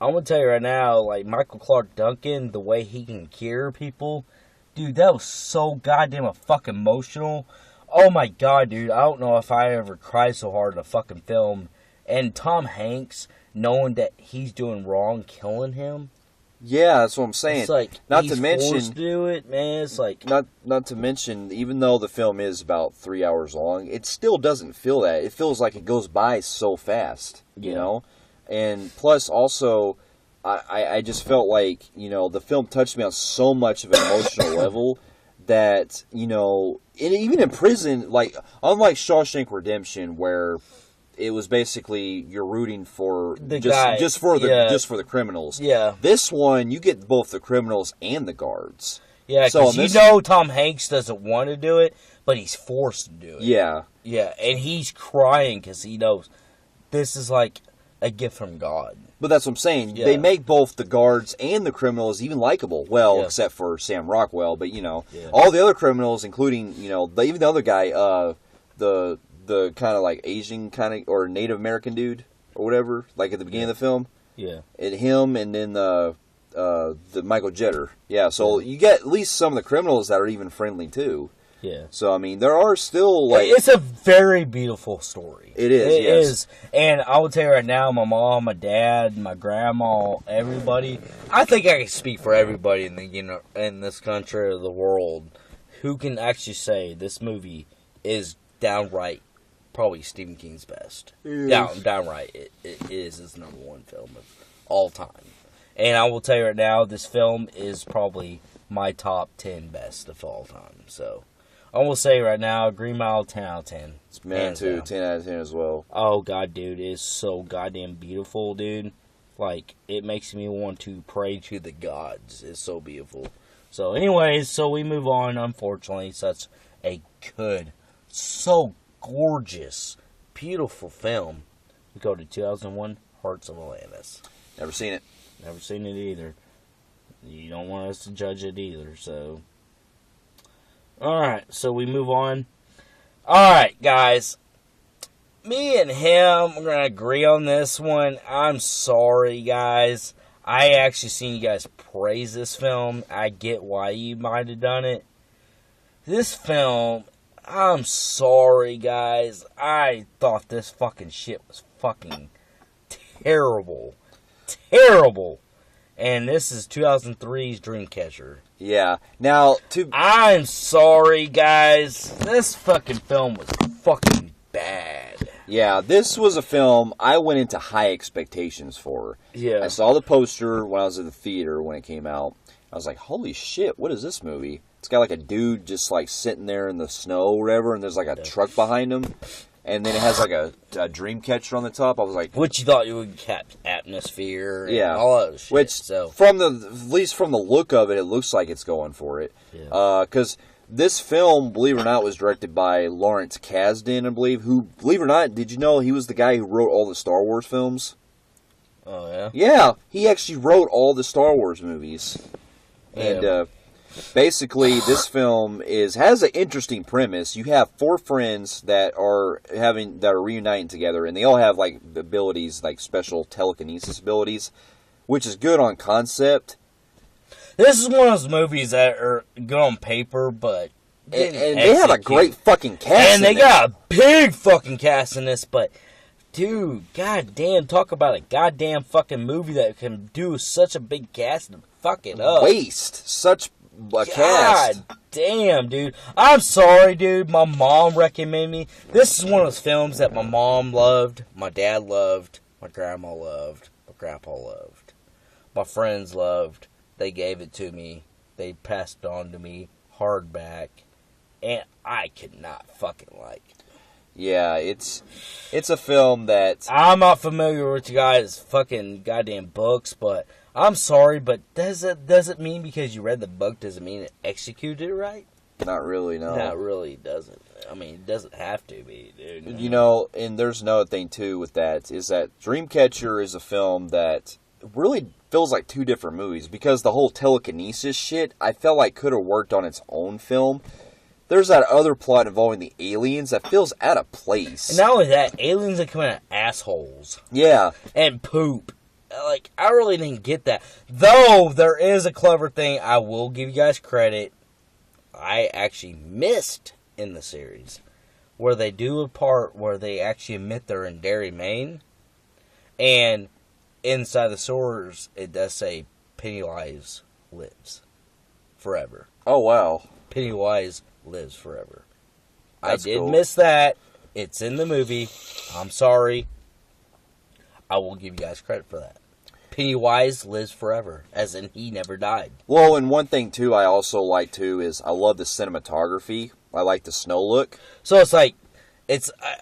I'm going to tell you right now, Michael Clark Duncan, the way he can cure people, dude, that was so goddamn fucking emotional. Oh my god, dude, I don't know if I ever cried so hard in a fucking film. And Tom Hanks, knowing that he's doing wrong, killing him. Yeah, that's what I'm saying. It's like, not he's to mention, forced to do it, man. It's like... Not to mention, even though the film is about 3 hours long, it still doesn't feel that. It feels like it goes by so fast, And plus, also, I just felt like, the film touched me on so much of an emotional level that, even in prison, unlike Shawshank Redemption, where it was basically you're rooting for just for the criminals. Yeah. This one, you get both the criminals and the guards. Yeah, because Tom Hanks doesn't want to do it, but he's forced to do it. Yeah. Yeah, and he's crying because he knows this is like a gift from God. But that's what I'm saying. Yeah. They make both the guards and the criminals even likable. Well, except for Sam Rockwell, but all the other criminals, including even the other guy, the kind of Asian or Native American dude or whatever, at the beginning of the film. Yeah. And him, and then the Michael Jeter. Yeah. So you get at least some of the criminals that are even friendly too. Yeah. So, I mean, there are still, It's a very beautiful story. It is, It is. And I will tell you right now, my mom, my dad, my grandma, everybody, I think I can speak for everybody in this country or the world who can actually say this movie is downright probably Stephen King's best. Downright. It is his number one film of all time. And I will tell you right now, this film is probably my top 10 best of all time. So, I will say right now, Green Mile, 10 out of 10. It's Man too, 10 out of 10 as well. Oh, God, dude, it is so goddamn beautiful, dude. Like, it makes me want to pray to the gods. It's so beautiful. So, anyways, so we move on, unfortunately. Such a good, so gorgeous, beautiful film. We go to 2001, Hearts of Atlantis. Never seen it. Never seen it either. You don't want us to judge it either, so. Alright, so we move on. Alright, guys. Me and him, we're going to agree on this one. I'm sorry, guys. I actually seen you guys praise this film. I get why you might have done it. This film, I'm sorry, guys. I thought this fucking shit was fucking terrible. Terrible. And this is 2003's Dreamcatcher. Yeah. Now, I'm sorry, guys. This fucking film was fucking bad. Yeah, this was a film I went into high expectations for. Yeah. I saw the poster when I was at the theater when it came out. I was like, holy shit, what is this movie? It's got like a dude just like sitting there in the snow or whatever, and there's like a truck behind him. And then it has like a Dreamcatcher on the top. I was like, which you thought you would cap atmosphere and yeah, all that shit. Which, so. at least from the look of it, it looks like it's going for it. Because this film, believe it or not, was directed by Lawrence Kasdan, I believe. Who, believe it or not, did you know he was the guy who wrote all the Star Wars films? Oh, yeah? Yeah, he actually wrote all the Star Wars movies. Yeah. And basically, this film has an interesting premise. You have four friends that are reuniting together, and they all have like abilities, like special telekinesis abilities, which is good on concept. This is one of those movies that are good on paper, but and they have a great fucking cast. And they got a big fucking cast in this, but dude, goddamn, talk about a goddamn fucking movie that can do such a big cast and fuck it up. Waste such a cast. God damn, dude. I'm sorry, dude. My mom recommended me. This is one of those films that my mom loved, my dad loved, my grandma loved, my grandpa loved, my friends loved. They gave it to me. They passed it on to me hardback, and I could not fucking like it. Yeah, it's a film that I'm not familiar with you guys' fucking goddamn books, but I'm sorry, but does it mean because you read the book, does it mean it executed it right? Not really, no. Not really, doesn't. I mean, it doesn't have to be, dude. You know, and there's another thing, too, with that, is that Dreamcatcher is a film that really feels like two different movies, because the whole telekinesis shit, I felt like could have worked on its own film. There's that other plot involving the aliens that feels out of place. And not only that, aliens are coming out assholes. Yeah. And poop. Like, I really didn't get that. Though, there is a clever thing, I will give you guys credit, I actually missed in the series, where they do a part where they actually admit they're in Derry, Maine, and inside the sewers, it does say Pennywise lives forever. Oh, wow. Pennywise lives forever. That's I did cool. miss that. It's in the movie. I'm sorry. I will give you guys credit for that. Pennywise lives forever, as in he never died. Well, and one thing, too, I also like, too, is I love the cinematography. I like the snow look. So it's like,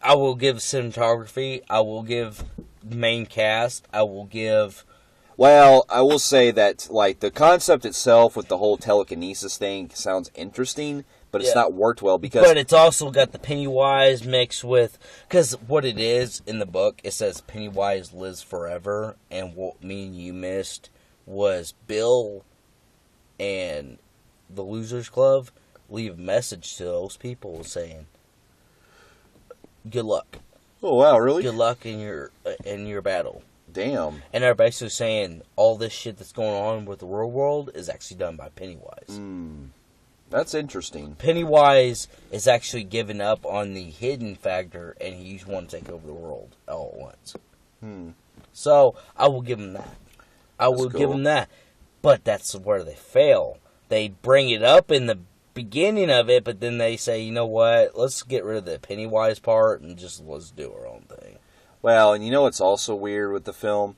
I will give cinematography, I will give main cast, I will give... Well, I will say that, like, the concept itself with the whole telekinesis thing sounds interesting, but it's not worked well because... But it's also got the Pennywise mixed with... Because what it is, in the book, it says Pennywise lives forever, and what me and you missed was Bill and the Losers Club leave a message to those people saying, good luck. Oh, wow, really? Good luck in your battle. Damn. And they're basically saying all this shit that's going on with the real world is actually done by Pennywise. That's interesting. Pennywise is actually giving up on the hidden factor, and he wants to take over the world all at once. So, I will give him that. I will give him that. But that's where they fail. They bring it up in the beginning of it, but then they say, you know what, let's get rid of the Pennywise part and just let's do our own thing. Well, and you know what's also weird with the film?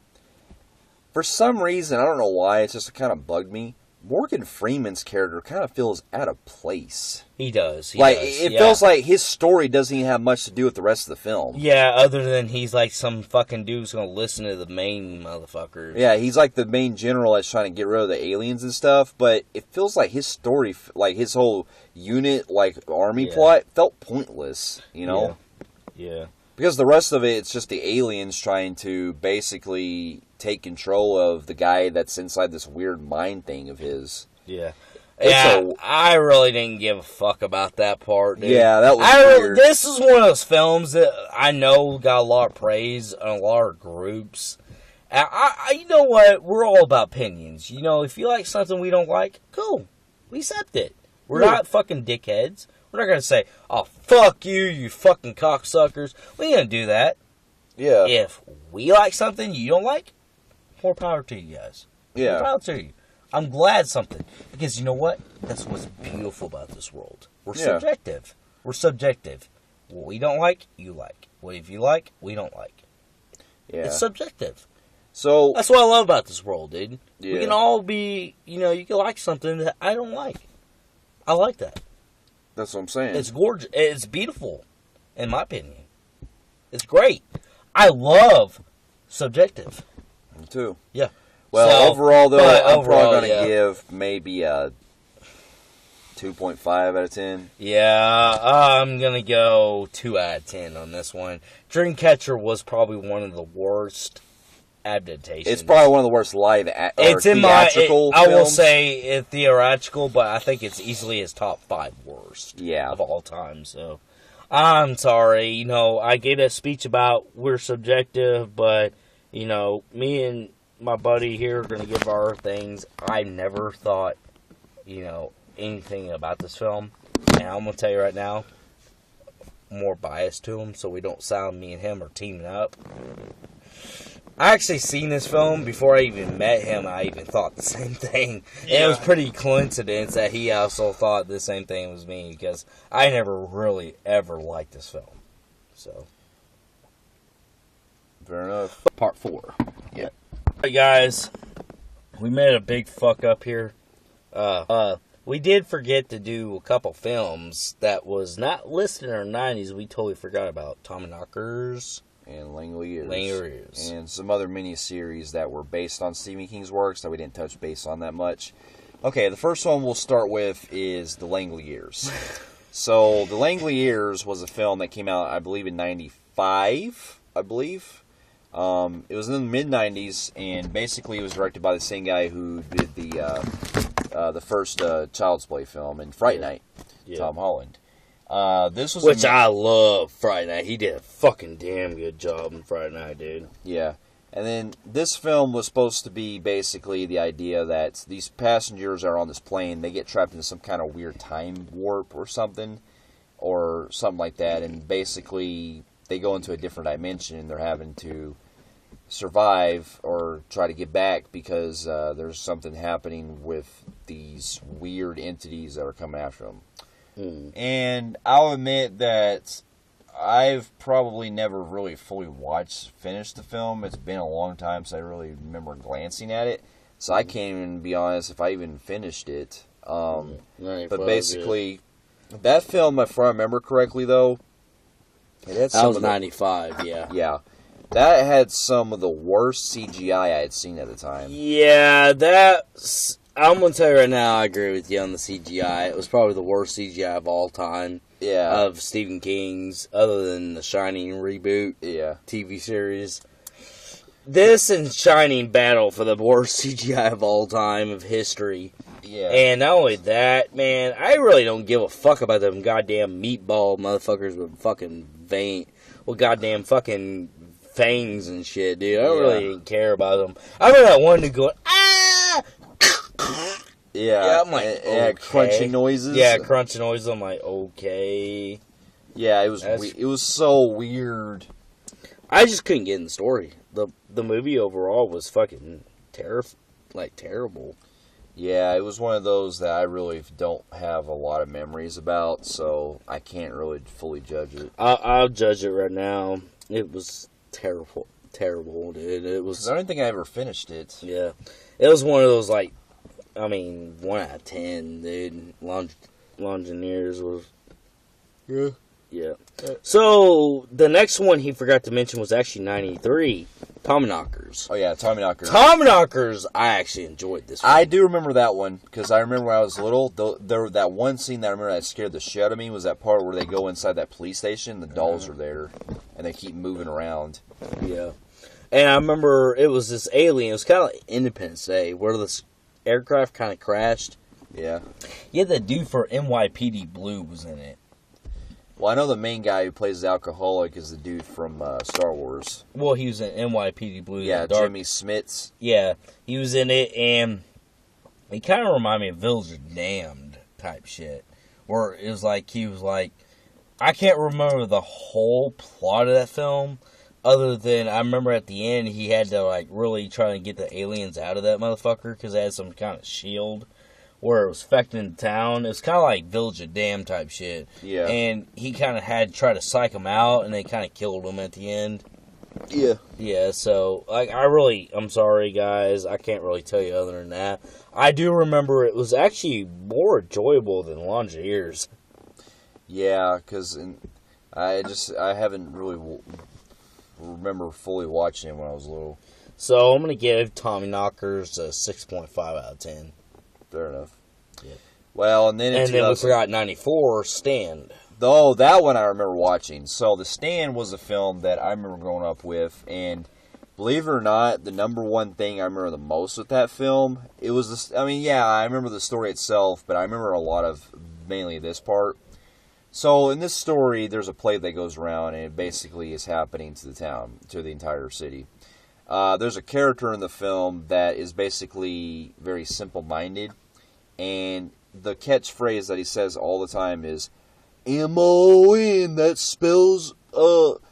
for some reason, I don't know why, it just kind of bugged me. Morgan Freeman's character kind of feels out of place. He does. It feels like his story doesn't even have much to do with the rest of the film. Yeah, other than he's like some fucking dude who's going to listen to the main motherfuckers. Yeah, he's like the main general that's trying to get rid of the aliens and stuff, but it feels like his story, like his whole unit, like army plot, felt pointless, you know? Yeah. Because the rest of it, it's just the aliens trying to basically take control of the guy that's inside this weird mind thing of his. Yeah. I really didn't give a fuck about that part, dude. Yeah, that was weird. This is one of those films that I know got a lot of praise on a lot of groups. You know what? We're all about opinions. You know, if you like something we don't like, cool. We accept it. We're not fucking dickheads. We're not going to say, oh, fuck you, you fucking cocksuckers. We ain't going to do that. Yeah. If we like something you don't like, more power to you guys. Yeah. More power to you. I'm glad something. Because you know what? That's what's beautiful about this world. We're subjective. We're subjective. What we don't like, you like. What if you like, we don't like. Yeah. It's subjective. So that's what I love about this world, dude. Yeah. We can all be, you can like something that I don't like. I like that. That's what I'm saying. It's gorgeous. It's beautiful, in my opinion. It's great. I love subjective. Me too. Yeah. Well, overall, though, I'm probably going to give maybe a 2.5 out of 10. Yeah, I'm going to go 2 out of 10 on this one. Dreamcatcher was probably one of the worst adaptations. It's probably one of the worst theatrical I will say it's theatrical, but I think it's easily his top 5 worst of all time. So, I'm sorry. I gave a speech about we're subjective, but, me and my buddy here are going to give our things. I never thought, anything about this film. And I'm going to tell you right now, more biased to him, so we don't sound me and him are teaming up. I actually seen this film before I even met him. I even thought the same thing. Yeah. It was pretty coincidence that he also thought the same thing as me, because I never really ever liked this film. So, fair enough. Part 4. Yeah. Hey guys, we made a big fuck up here. We did forget to do a couple films that was not listed in our 90s. We totally forgot about Tommyknockers and Langille Years. Langille Years. And some other mini-series that were based on Stephen King's works that we didn't touch base on that much. Okay, the first one we'll start with is The Langille Years. So, The Langille Years was a film that came out, I believe, in 95, I believe. It was in the mid-90s, and basically it was directed by the same guy who did the first Child's Play film in Fright Night, Tom Holland. This was I love Fright Night. He did a fucking damn good job in Fright Night, dude. Yeah. And then this film was supposed to be basically the idea that these passengers are on this plane, they get trapped in some kind of weird time warp or something like that, and basically they go into a different dimension and they're having to survive or try to get back because there's something happening with these weird entities that are coming after them. And I'll admit that I've probably never really fully finished the film. It's been a long time since I really remember glancing at it. So I can't even be honest if I even finished it. But basically, that film, if I remember correctly, though, that was 95, yeah. Yeah. That had some of the worst CGI I had seen at the time. Yeah, I'm going to tell you right now, I agree with you on the CGI. It was probably the worst CGI of all time. Yeah. Of Stephen King's, other than the Shining reboot TV series. This and Shining battle for the worst CGI of all time of history. Yeah. And not only that, man, I really don't give a fuck about them goddamn meatball motherfuckers with goddamn fucking fangs and shit, dude. I really didn't care about them. I remember that one dude going, ah! Yeah, I'm like, okay. Crunching noises. Yeah, crunching noises. I'm like, okay. Yeah, it was so weird. I just couldn't get in the story. The movie overall was fucking terrible. Yeah, it was one of those that I really don't have a lot of memories about, so I can't really fully judge it. I'll judge it right now. It was terrible. terrible, dude. It was. I don't think I ever finished it. Yeah, it was one of those 1 out of 10, dude. Longineers was. Yeah. Yeah. So the next one he forgot to mention was actually 93. Tommyknockers. Oh yeah, Tommyknockers. Tommyknockers, I actually enjoyed this one. I do remember that one because I remember when I was little. That one scene that I remember that scared the shit out of me was that part where they go inside that police station. The dolls are there, and they keep moving around. Yeah, and I remember it was this alien. It was kind of like Independence Day, where this aircraft kind of crashed. Yeah. Yeah, that dude for NYPD Blue was in it. Well, I know the main guy who plays the alcoholic is the dude from Star Wars. Well, he was in NYPD Blue. Yeah, Jimmy Smits. Yeah, he was in it, and he kind of reminded me of Village of Damned type shit. Where it was like, he was like, I can't remember the whole plot of that film, other than I remember at the end he had to really try to get the aliens out of that motherfucker because they had some kind of shield where it was affecting the town. It was kind of like Village of Damned type shit. Yeah. And he kind of had to try to psych them out, and they kind of killed them at the end. Yeah. Yeah, so, I'm sorry, guys. I can't really tell you other than that. I do remember it was actually more enjoyable than Langille Years. Yeah, because I haven't really remember fully watching it when I was little. So, I'm going to give Tommyknockers a 6.5 out of 10. Fair enough. Yeah. Well, and then we forgot 94, Stand. Though that one I remember watching. So The Stand was a film that I remember growing up with, and believe it or not, the number one thing I remember the most with that film, it was this. I mean, yeah, I remember the story itself, but I remember a lot of mainly this part. So in this story, there's a plague that goes around, and it basically is happening to the town, to the entire city. There's a character in the film that is basically very simple-minded, and the catchphrase that he says all the time is, M-O-N, that spells, mom,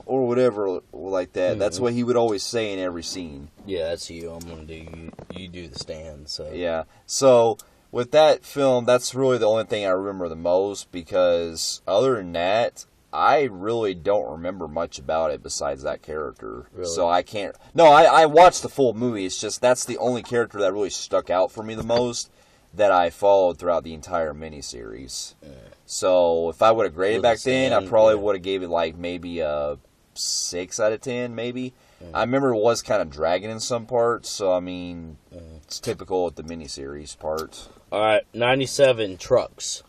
or whatever like that. Mm-hmm. That's what he would always say in every scene. Yeah, that's you. I'm going to do, you do The Stand, so. Yeah, so with that film, that's really the only thing I remember the most, because other than that, I really don't remember much about it besides that character. Really? So I can't... No, I watched the full movie. It's just that's the only character that really stuck out for me the most that I followed throughout the entire miniseries. Yeah. So if I would have graded back then, I probably would have gave it maybe a 6 out of 10, maybe. I remember it was kind of dragging in some parts, so I mean, it's typical with the miniseries part. Alright, 97, Trucks.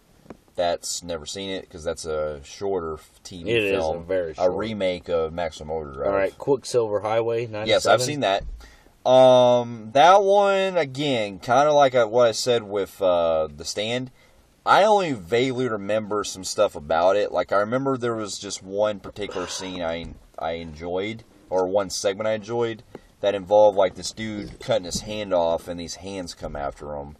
That's never seen it because that's a shorter TV film. It is a very short. A remake of Maximum Overdrive. All right, Quicksilver Highway, 97. Yes, I've seen that. That one, again, kind of like what I said with The Stand. I only vaguely remember some stuff about it. Like, I remember there was just one particular scene I enjoyed, or one segment I enjoyed, that involved, this dude cutting his hand off and these hands come after him.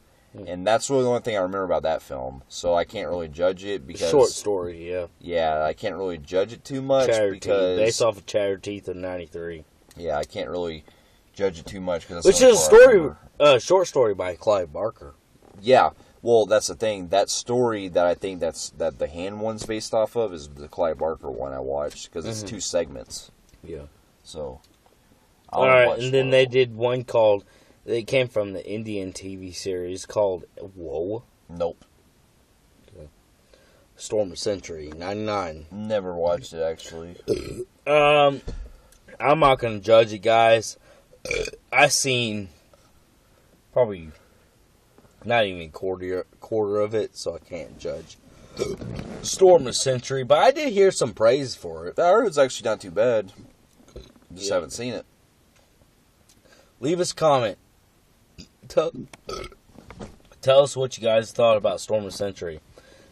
And that's really the only thing I remember about that film. So I can't really judge it because... Short story, yeah. Yeah, I can't really judge it too much because... Based off of Chatter Teeth in 93. Yeah, I can't really judge it too much because... Which is a story, short story by Clive Barker. Yeah, well, that's the thing. That story that I think that the hand one's based off of is the Clive Barker one I watched because it's 2 segments. Yeah. So... Alright, and then they did one called... It came from the Indian TV series called Whoa. Nope. Okay. Storm of Century, 99. Never watched it, actually. I'm not going to judge it, guys. I seen probably not even a quarter of it, so I can't judge. Storm of Century, but I did hear some praise for it. I heard it's actually not too bad. Just haven't seen it. Leave us a comment. Tell us what you guys thought about Storm of the Century.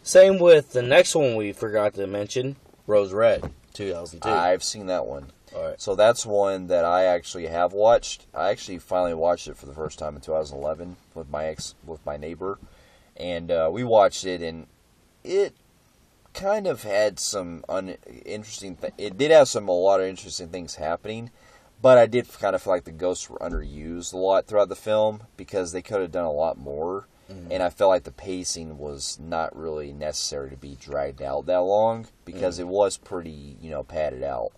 Same with the next one we forgot to mention, Rose Red, 2002. I've seen that one. All right. So that's one that I actually have watched. I actually finally watched it for the first time in 2011 with my neighbor, and we watched it, and it kind of had some uninteresting. It did have a lot of interesting things happening. But I did kind of feel like the ghosts were underused a lot throughout the film because they could have done a lot more. Mm-hmm. And I felt like the pacing was not really necessary to be dragged out that long because it was pretty, padded out.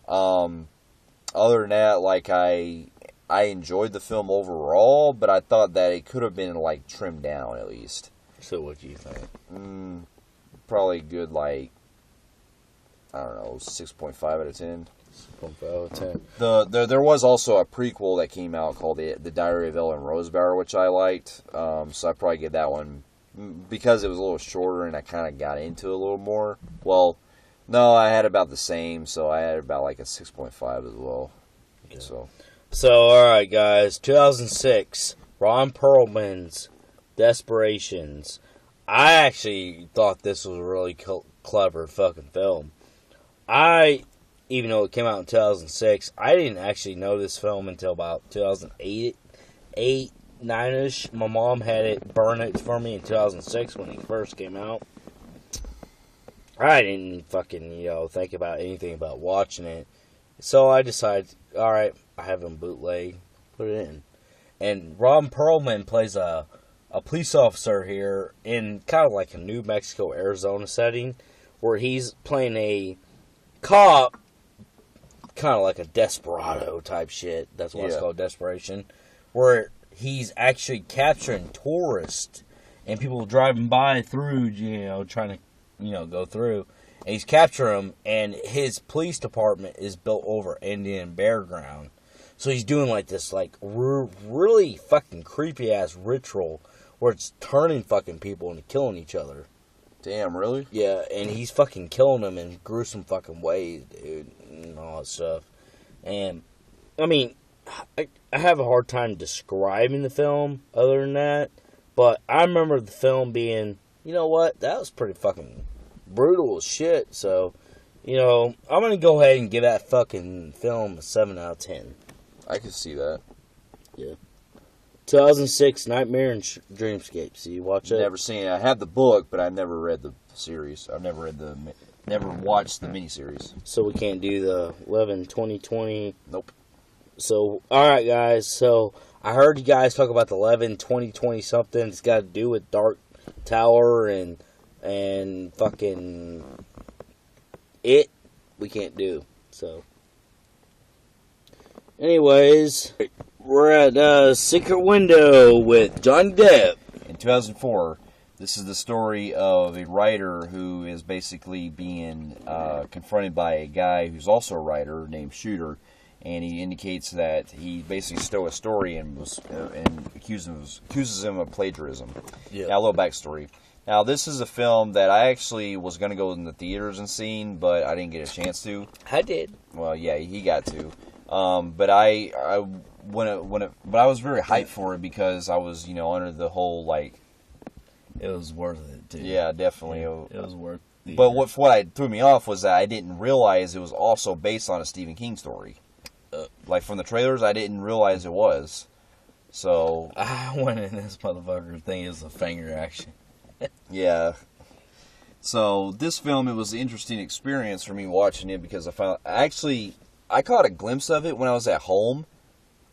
Other than that, like I enjoyed the film overall, but I thought that it could have been like trimmed down at least. So what do you think? Probably good, like, I don't know, 6.5 out of 10. 6.5 out of 10. There was also a prequel that came out called the Diary of Ellen Rosebauer, which I liked. So I probably give that one, because it was a little shorter and I kind of got into it a little more. Well, no, I had about the same, so I had about like a 6.5 as well. Okay. So alright guys, 2006, Ron Perlman's Desperations. I actually thought this was a really clever fucking film. Even though it came out in 2006, I didn't actually know this film until about 2008, 9-ish. My mom had it burn it for me in 2006 when it first came out. I didn't fucking, think about anything about watching it. So I decided, alright, I have them bootleg, put it in. And Ron Perlman plays a police officer here in kind of like a New Mexico, Arizona setting, where he's playing a cop, kind of like a desperado type shit. That's why it's called Desperation. Where he's actually capturing tourists and people driving by through, trying to, go through. And he's capturing them, and his police department is built over Indian Bear Ground. So he's doing like this, like, really fucking creepy ass ritual where it's turning fucking people into killing each other. Damn, really? Yeah, and he's fucking killing them in gruesome fucking ways, dude, and all that stuff. And, I mean, I have a hard time describing the film other than that, but I remember the film being, you know what, that was pretty fucking brutal as shit, so, I'm gonna go ahead and give that fucking film a 7 out of 10. I can see that. Yeah. 2006, Nightmare in Dreamscape. So you watch it? Never seen it. I have the book, but I've never read the series. I've never watched the miniseries. So we can't do the 11-20-20. Nope. So, alright guys, so I heard you guys talk about the 11-20-20 something. It's got to do with Dark Tower and fucking it. We can't do. So, anyways, we're at Secret Window with Johnny Depp. In 2004, this is the story of a writer who is basically being confronted by a guy who's also a writer named Shooter, and he indicates that he basically stole a story and accuses him of plagiarism. Yeah. Now, a little backstory. Now, this is a film that I actually was going to go in the theaters and see, but I didn't get a chance to. I did. Well, yeah, he got to. But I was very hyped for it because I was, under the whole, like... It was worth it, too. Yeah, definitely. Yeah, it was worth it. But what threw me off was that I didn't realize it was also based on a Stephen King story. Like, from the trailers, I didn't realize it was. So... I went in this motherfucker thing as a finger action. Yeah. So, this film, it was an interesting experience for me watching it because I caught a glimpse of it when I was at home.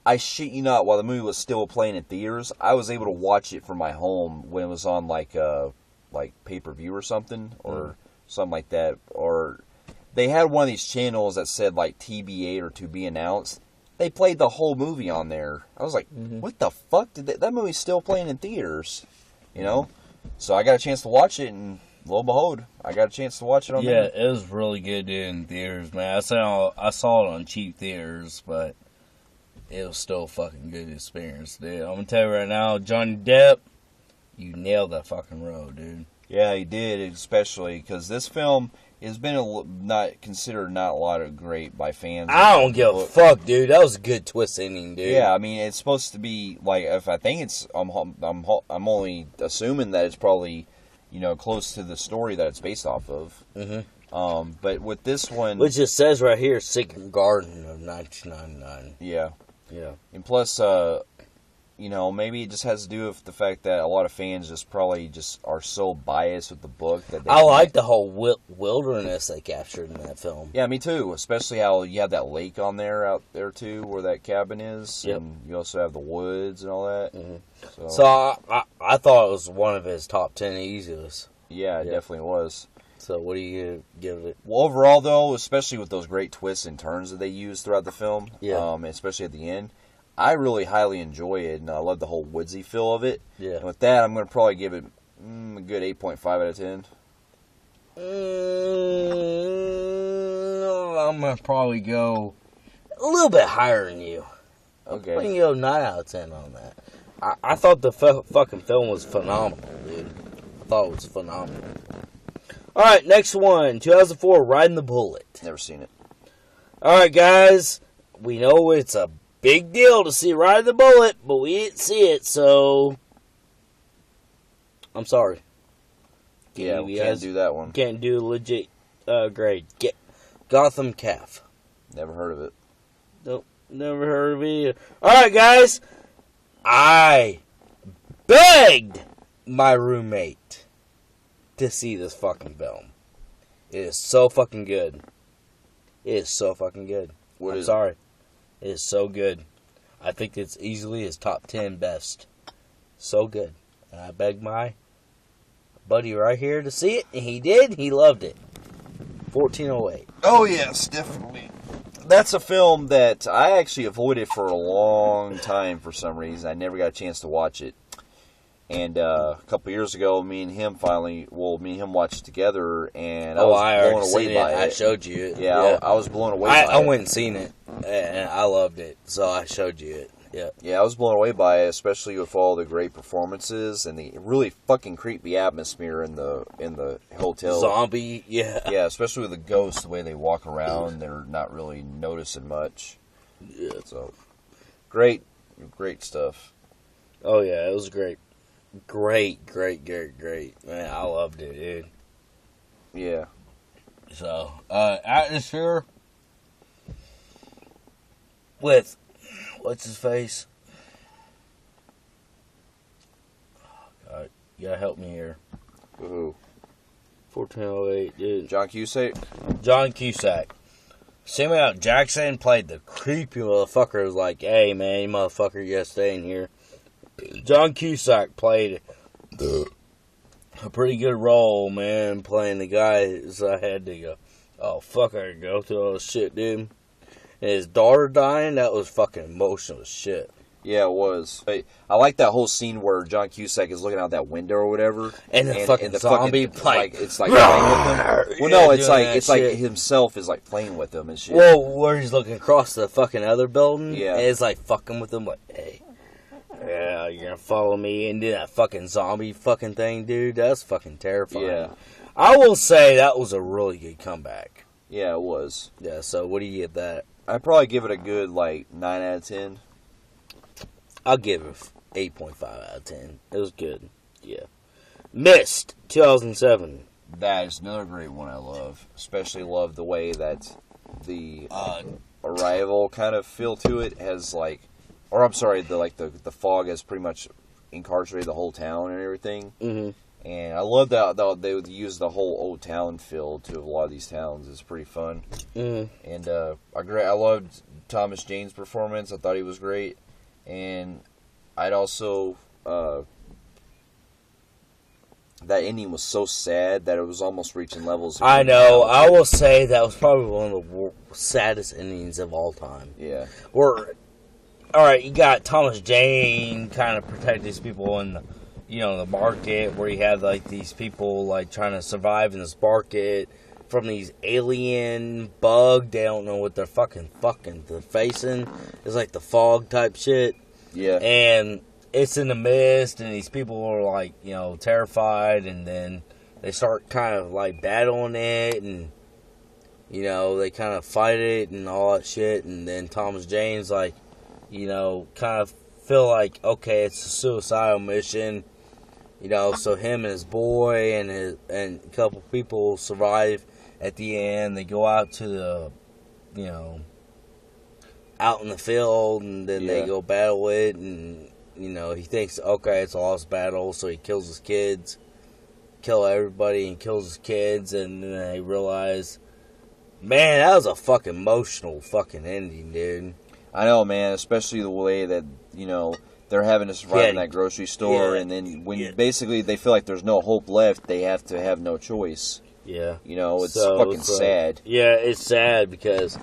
I shit you not, while the movie was still playing in theaters, I was able to watch it from my home when it was on like pay-per-view or something, or something like that. Or they had one of these channels that said like TBA or to be announced. They played the whole movie on there. I was like, what the fuck? That movie's still playing in theaters, So I got a chance to watch it, and lo and behold, I got a chance to watch it on there. Yeah, it was really good, dude, in theaters, man. I saw it on cheap theaters, but it was still a fucking good experience, dude. I'm gonna tell you right now, Johnny Depp, you nailed that fucking role, dude. Yeah, he did, especially because this film has been not considered not a lot of great by fans. I don't give a fuck, dude. That was a good twist ending, dude. Yeah, I mean, it's supposed to be like, if I think it's, I'm only assuming that it's probably, close to the story that it's based off of. Mm-hmm. But with this one, which it says right here, Secret Garden of 1999. Yeah. Yeah. And plus, maybe it just has to do with the fact that a lot of fans just are so biased with the book that I like the whole wilderness they captured in that film. Yeah, me too. Especially how you have that lake out there too, where that cabin is. Yep. And you also have the woods and all that. Mm-hmm. So I thought it was one of his top 10 easiest. Yeah, it definitely was. So what do you give it? Well, overall, though, especially with those great twists and turns that they use throughout the film, especially at the end, I really highly enjoy it, and I love the whole woodsy feel of it. Yeah. And with that, I'm going to probably give it a good 8.5 out of 10. I'm going to probably go a little bit higher than you. Okay. I'm going to go 9 out of 10 on that. I thought the fucking film was phenomenal, dude. I thought it was phenomenal. Alright, next one. 2004, Riding the Bullet. Never seen it. Alright, guys. We know it's a big deal to see Riding the Bullet, but we didn't see it, so... I'm sorry. Yeah, we can't do that one. Can't do a legit grade. Get Gotham Calf. Never heard of it. Nope, never heard of it either. Alright, guys. I begged my roommate to see this fucking film. It is so fucking good. It is so fucking good. I'm sorry. It is so good. I think it's easily his top 10 best. So good. And I begged my buddy right here to see it, and he did. He loved it. 1408. Oh, yes, definitely. That's a film that I actually avoided for a long time for some reason. I never got a chance to watch it. And a couple years ago, me and him watched it together, and I was blown away by it. I showed you it. Yeah. I was blown away by it. I went and seen it, and I loved it, so I showed you it. Yeah. Yeah, I was blown away by it, especially with all the great performances and the really fucking creepy atmosphere in the hotel. Zombie, yeah. Yeah, especially with the ghosts, the way they walk around, they're not really noticing much. Yeah. So, great stuff. Oh, yeah, it was great. Great. Man, I loved it, dude. Yeah. So, atmosphere with... What's his face? Oh, God. You gotta help me here. Woohoo. 1408, dude. John Cusack? John Cusack. Samuel L. Jackson played the creepy motherfucker. It was like, hey, man, you motherfucker, you gotta stay in here. John Cusack played a pretty good role, man, playing the guy. So I had to go, oh, fuck, I gotta go through all this shit, dude. And his daughter dying, that was fucking emotional as shit. Yeah, it was. I like that whole scene where John Cusack is looking out that window or whatever, and the fucking zombie it's like playing with him. Well, no, it's like himself is like playing with him and shit. Well, where he's looking across the fucking other building, yeah, and it's like fucking with him, like, hey, yeah, you're gonna follow me and do that fucking zombie fucking thing, dude. That's fucking terrifying. Yeah, I will say that was a really good comeback. Yeah, it was. Yeah. So, what do you give that? I'd probably give it a good, 9 out of 10. I'll give it 8.5 out of 10. It was good. Yeah. Mist, 2007. That is another great one I love. Especially love the way that the Arrival kind of feel to it has, the fog has pretty much incarcerated the whole town and everything. Mm-hmm. And I love that they would use the whole old town feel to a lot of these towns. It's pretty fun. Mm-hmm. And I loved Thomas Jane's performance. I thought he was great. And I'd also that ending was so sad that it was almost reaching levels. I know. I will say that was probably one of the saddest endings of all time. Yeah. All right, you got Thomas Jane kind of protect these people in the market, where you have these people trying to survive in this market from these alien bug. They don't know what they're they're facing. It's like the fog type shit. Yeah. And it's in the mist, and these people are terrified, and then they start kind of battling it, and they kind of fight it and all that shit, and then Thomas Jane's kind of feel like, okay, it's a suicidal mission. So him and his boy and a couple people survive at the end. They go out to the, out in the field, and then they go battle it. And, he thinks, okay, it's a lost battle, so he kills his kids, kill everybody, and kills his kids. And then they realize, man, that was a fucking emotional fucking ending, dude. I know, man, especially the way that, they're having to survive in that grocery store, and then when basically they feel like there's no hope left, they have to have no choice. Yeah. You know, it's fucking sad. Yeah, it's sad because,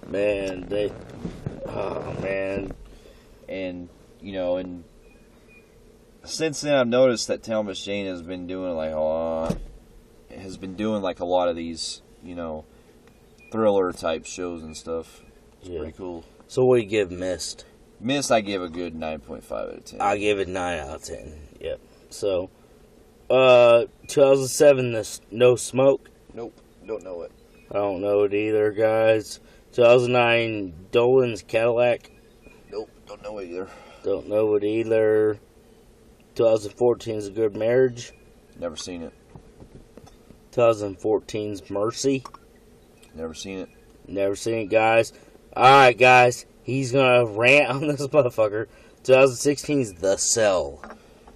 man, oh, man. And, you know, and since then I've noticed that Thomas Jane has been doing, like, a lot of these, you know, thriller-type shows and stuff. It's pretty cool. So what do you give Mist? Mist, I give a good 9.5 out of 10. I give it 9 out of 10. Yep. So, 2007, No Smoke. Nope, don't know it. I don't know it either, guys. 2009, Dolan's Cadillac. Nope, don't know it either. Don't know it either. 2014's A Good Marriage. Never seen it. 2014's Mercy. Never seen it. Never seen it, guys. Alright, guys. He's gonna rant on this motherfucker. 2016's The Cell.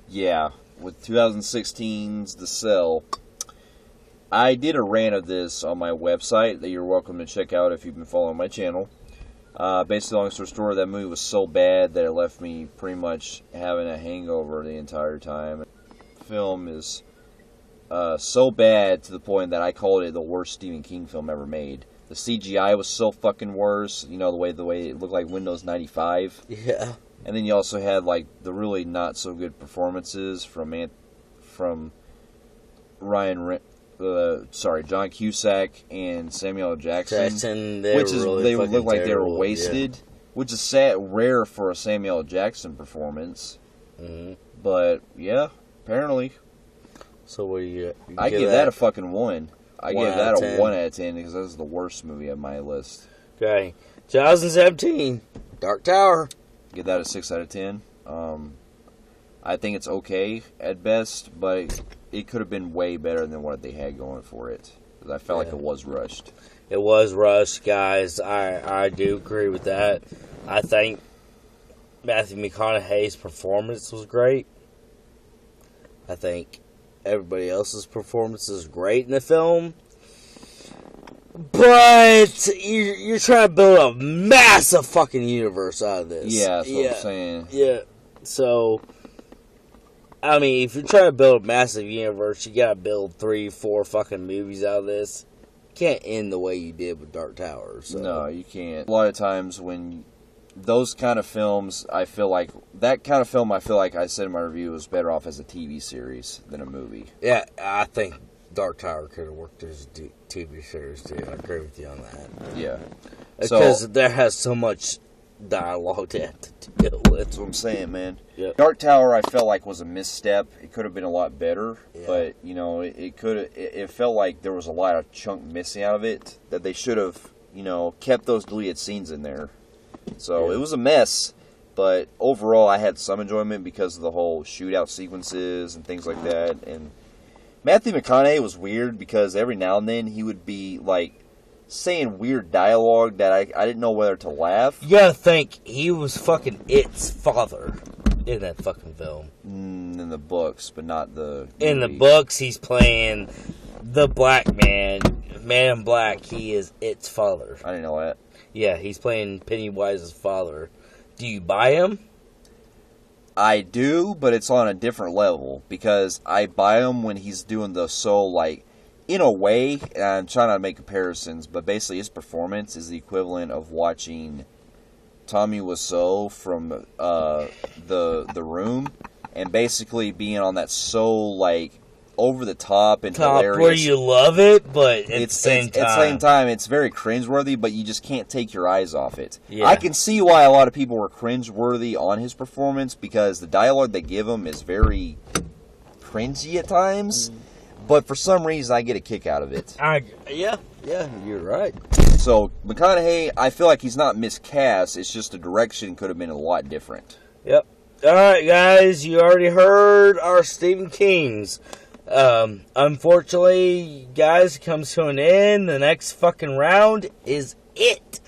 Yeah, with 2016's The Cell. I did a rant of this on my website that you're welcome to check out if you've been following my channel. Basically, long story, that movie was so bad that it left me pretty much having a hangover the entire time. The film is so bad to the point that I called it the worst Stephen King film ever made. The CGI was so fucking worse. You know, the way it looked like Windows 95. Yeah. And then you also had like the really not so good performances from John Cusack and Samuel L. Jackson. They looked like they were wasted, yeah. Which is rare for a Samuel L. Jackson performance. Mm-hmm. But yeah, apparently. So what do you? I give that a fucking 1. I give that a 1 out of 10 because that's the worst movie on my list. Okay, 2017, Dark Tower. Give that a 6 out of 10. I think it's okay at best, but it could have been way better than what they had going for it. Because I felt like it was rushed. It was rushed, guys. I do agree with that. I think Matthew McConaughey's performance was great. I think everybody else's performance is great in the film. But you're trying to build a massive fucking universe out of this. Yeah, that's what I'm saying. Yeah. So, I mean, if you're trying to build a massive universe, you gotta build 3-4 fucking movies out of this. You can't end the way you did with Dark Tower. So. No, you can't. A lot of times when those kind of films, I feel like I said in my review was better off as a TV series than a movie. Yeah, I think Dark Tower could have worked as a TV series too. I agree with you on that. Yeah. Because there has so much dialogue to have to deal with. That's what I'm saying, man. Yep. Dark Tower, I felt like was a misstep. It could have been a lot better, but you know, it felt like there was a lot of chunk missing out of it that they should have, you know, kept those deleted scenes in there. So it was a mess, but overall, I had some enjoyment because of the whole shootout sequences and things like that. And Matthew McConaughey was weird because every now and then he would be like saying weird dialogue that I didn't know whether to laugh. You gotta think, he was fucking It's father in that fucking film. In the books, but not the movie. In the books, he's playing the black man. Man in Black, he is It's father. I didn't know that. Yeah, he's playing Pennywise's father. Do you buy him? I do, but it's on a different level because I buy him when he's doing the soul, like, in a way, and I'm trying to make comparisons, but basically his performance is the equivalent of watching Tommy Wiseau from the Room, and basically being on that soul, like, over the top and hilarious. Where you love it, but at the same time, it's very cringeworthy, but you just can't take your eyes off it. Yeah. I can see why a lot of people were cringeworthy on his performance because the dialogue they give him is very cringy at times, but for some reason I get a kick out of it. Yeah, you're right. So, McConaughey, I feel like he's not miscast, it's just the direction could have been a lot different. Yep. Alright, guys, you already heard our Stephen King's. Unfortunately, guys, it comes to an end. The next fucking round is it.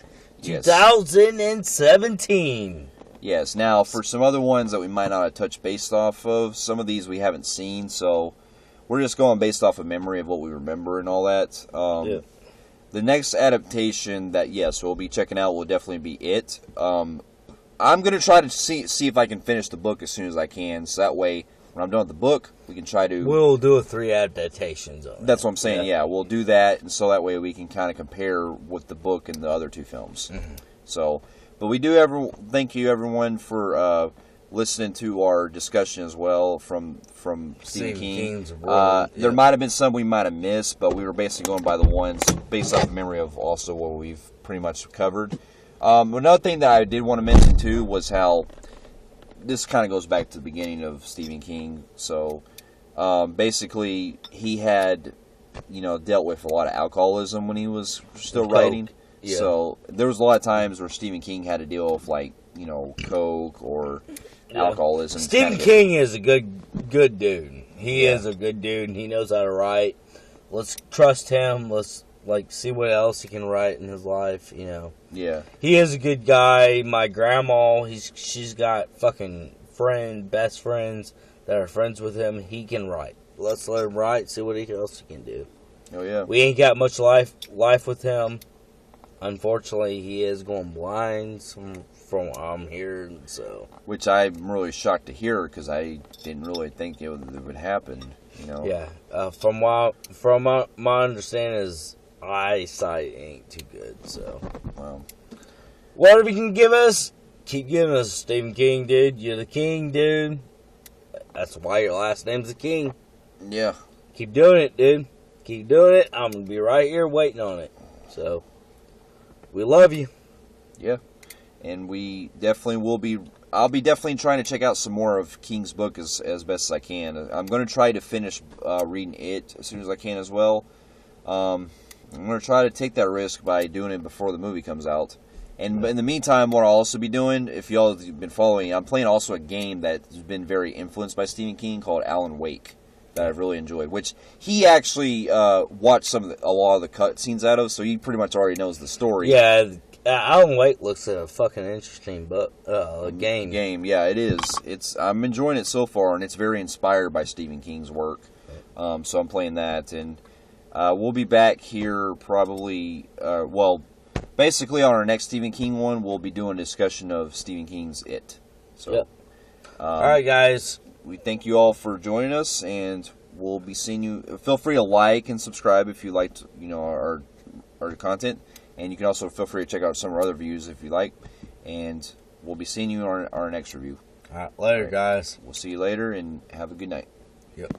Yes. 2017. Yes. Now, for some other ones that we might not have touched based off of, some of these we haven't seen, so we're just going based off of memory of what we remember and all that. The next adaptation that, yes, we'll be checking out will definitely be it. I'm going to try to see if I can finish the book as soon as I can, so that way when I'm done with the book, we can try to... We'll do 3 adaptations on it. That's what I'm saying, yeah. We'll do that, and so that way we can kind of compare with the book and the other 2 films. Mm-hmm. So, but we do thank you, everyone, for listening to our discussion as well from Stephen King. King's world, There might have been some we might have missed, but we were basically going by the ones based off the memory of also what we've pretty much covered. Another thing that I did want to mention, too, was how... This kind of goes back to the beginning of Stephen King. So, basically, he had, dealt with a lot of alcoholism when he was still writing. Yeah. So, there was a lot of times where Stephen King had to deal with, coke or alcoholism. Stephen King is a good dude. He is a good dude, and he knows how to write. Let's trust him. Let's, see what else he can write in his life, Yeah. He is a good guy. My grandma, she's got fucking best friends that are friends with him. He can write. Let's let him write, see what else he can do. Oh, yeah. We ain't got much life with him. Unfortunately, he is going blind from what I'm hearing, so. Which I'm really shocked to hear, because I didn't really think it would happen, Yeah. From my understanding is eyesight ain't too good, so. Wow. Whatever you can give us, keep giving us, Stephen King, dude. You're the king, dude. That's why your last name's the King. Yeah. Keep doing it, dude. Keep doing it. I'm going to be right here waiting on it. So, we love you. Yeah. And we definitely will be... I'll be definitely trying to check out some more of King's book as best as I can. I'm going to try to finish reading it as soon as I can as well. I'm going to try to take that risk by doing it before the movie comes out. And in the meantime, what I'll also be doing, if y'all have been following, I'm playing also a game that's been very influenced by Stephen King called Alan Wake that I've really enjoyed, which he actually watched a lot of the cutscenes out of, so he pretty much already knows the story. Yeah, Alan Wake looks like a fucking interesting game. Game, yeah, it is. I'm enjoying it so far, and it's very inspired by Stephen King's work. So I'm playing that, and we'll be back here probably, basically on our next Stephen King one, we'll be doing a discussion of Stephen King's It. So, all right, guys. We thank you all for joining us, and we'll be seeing you. Feel free to like and subscribe if you liked, our content, and you can also feel free to check out some of our other reviews if you like. And we'll be seeing you on our next review. All right, later, guys. We'll see you later, and have a good night. Yep.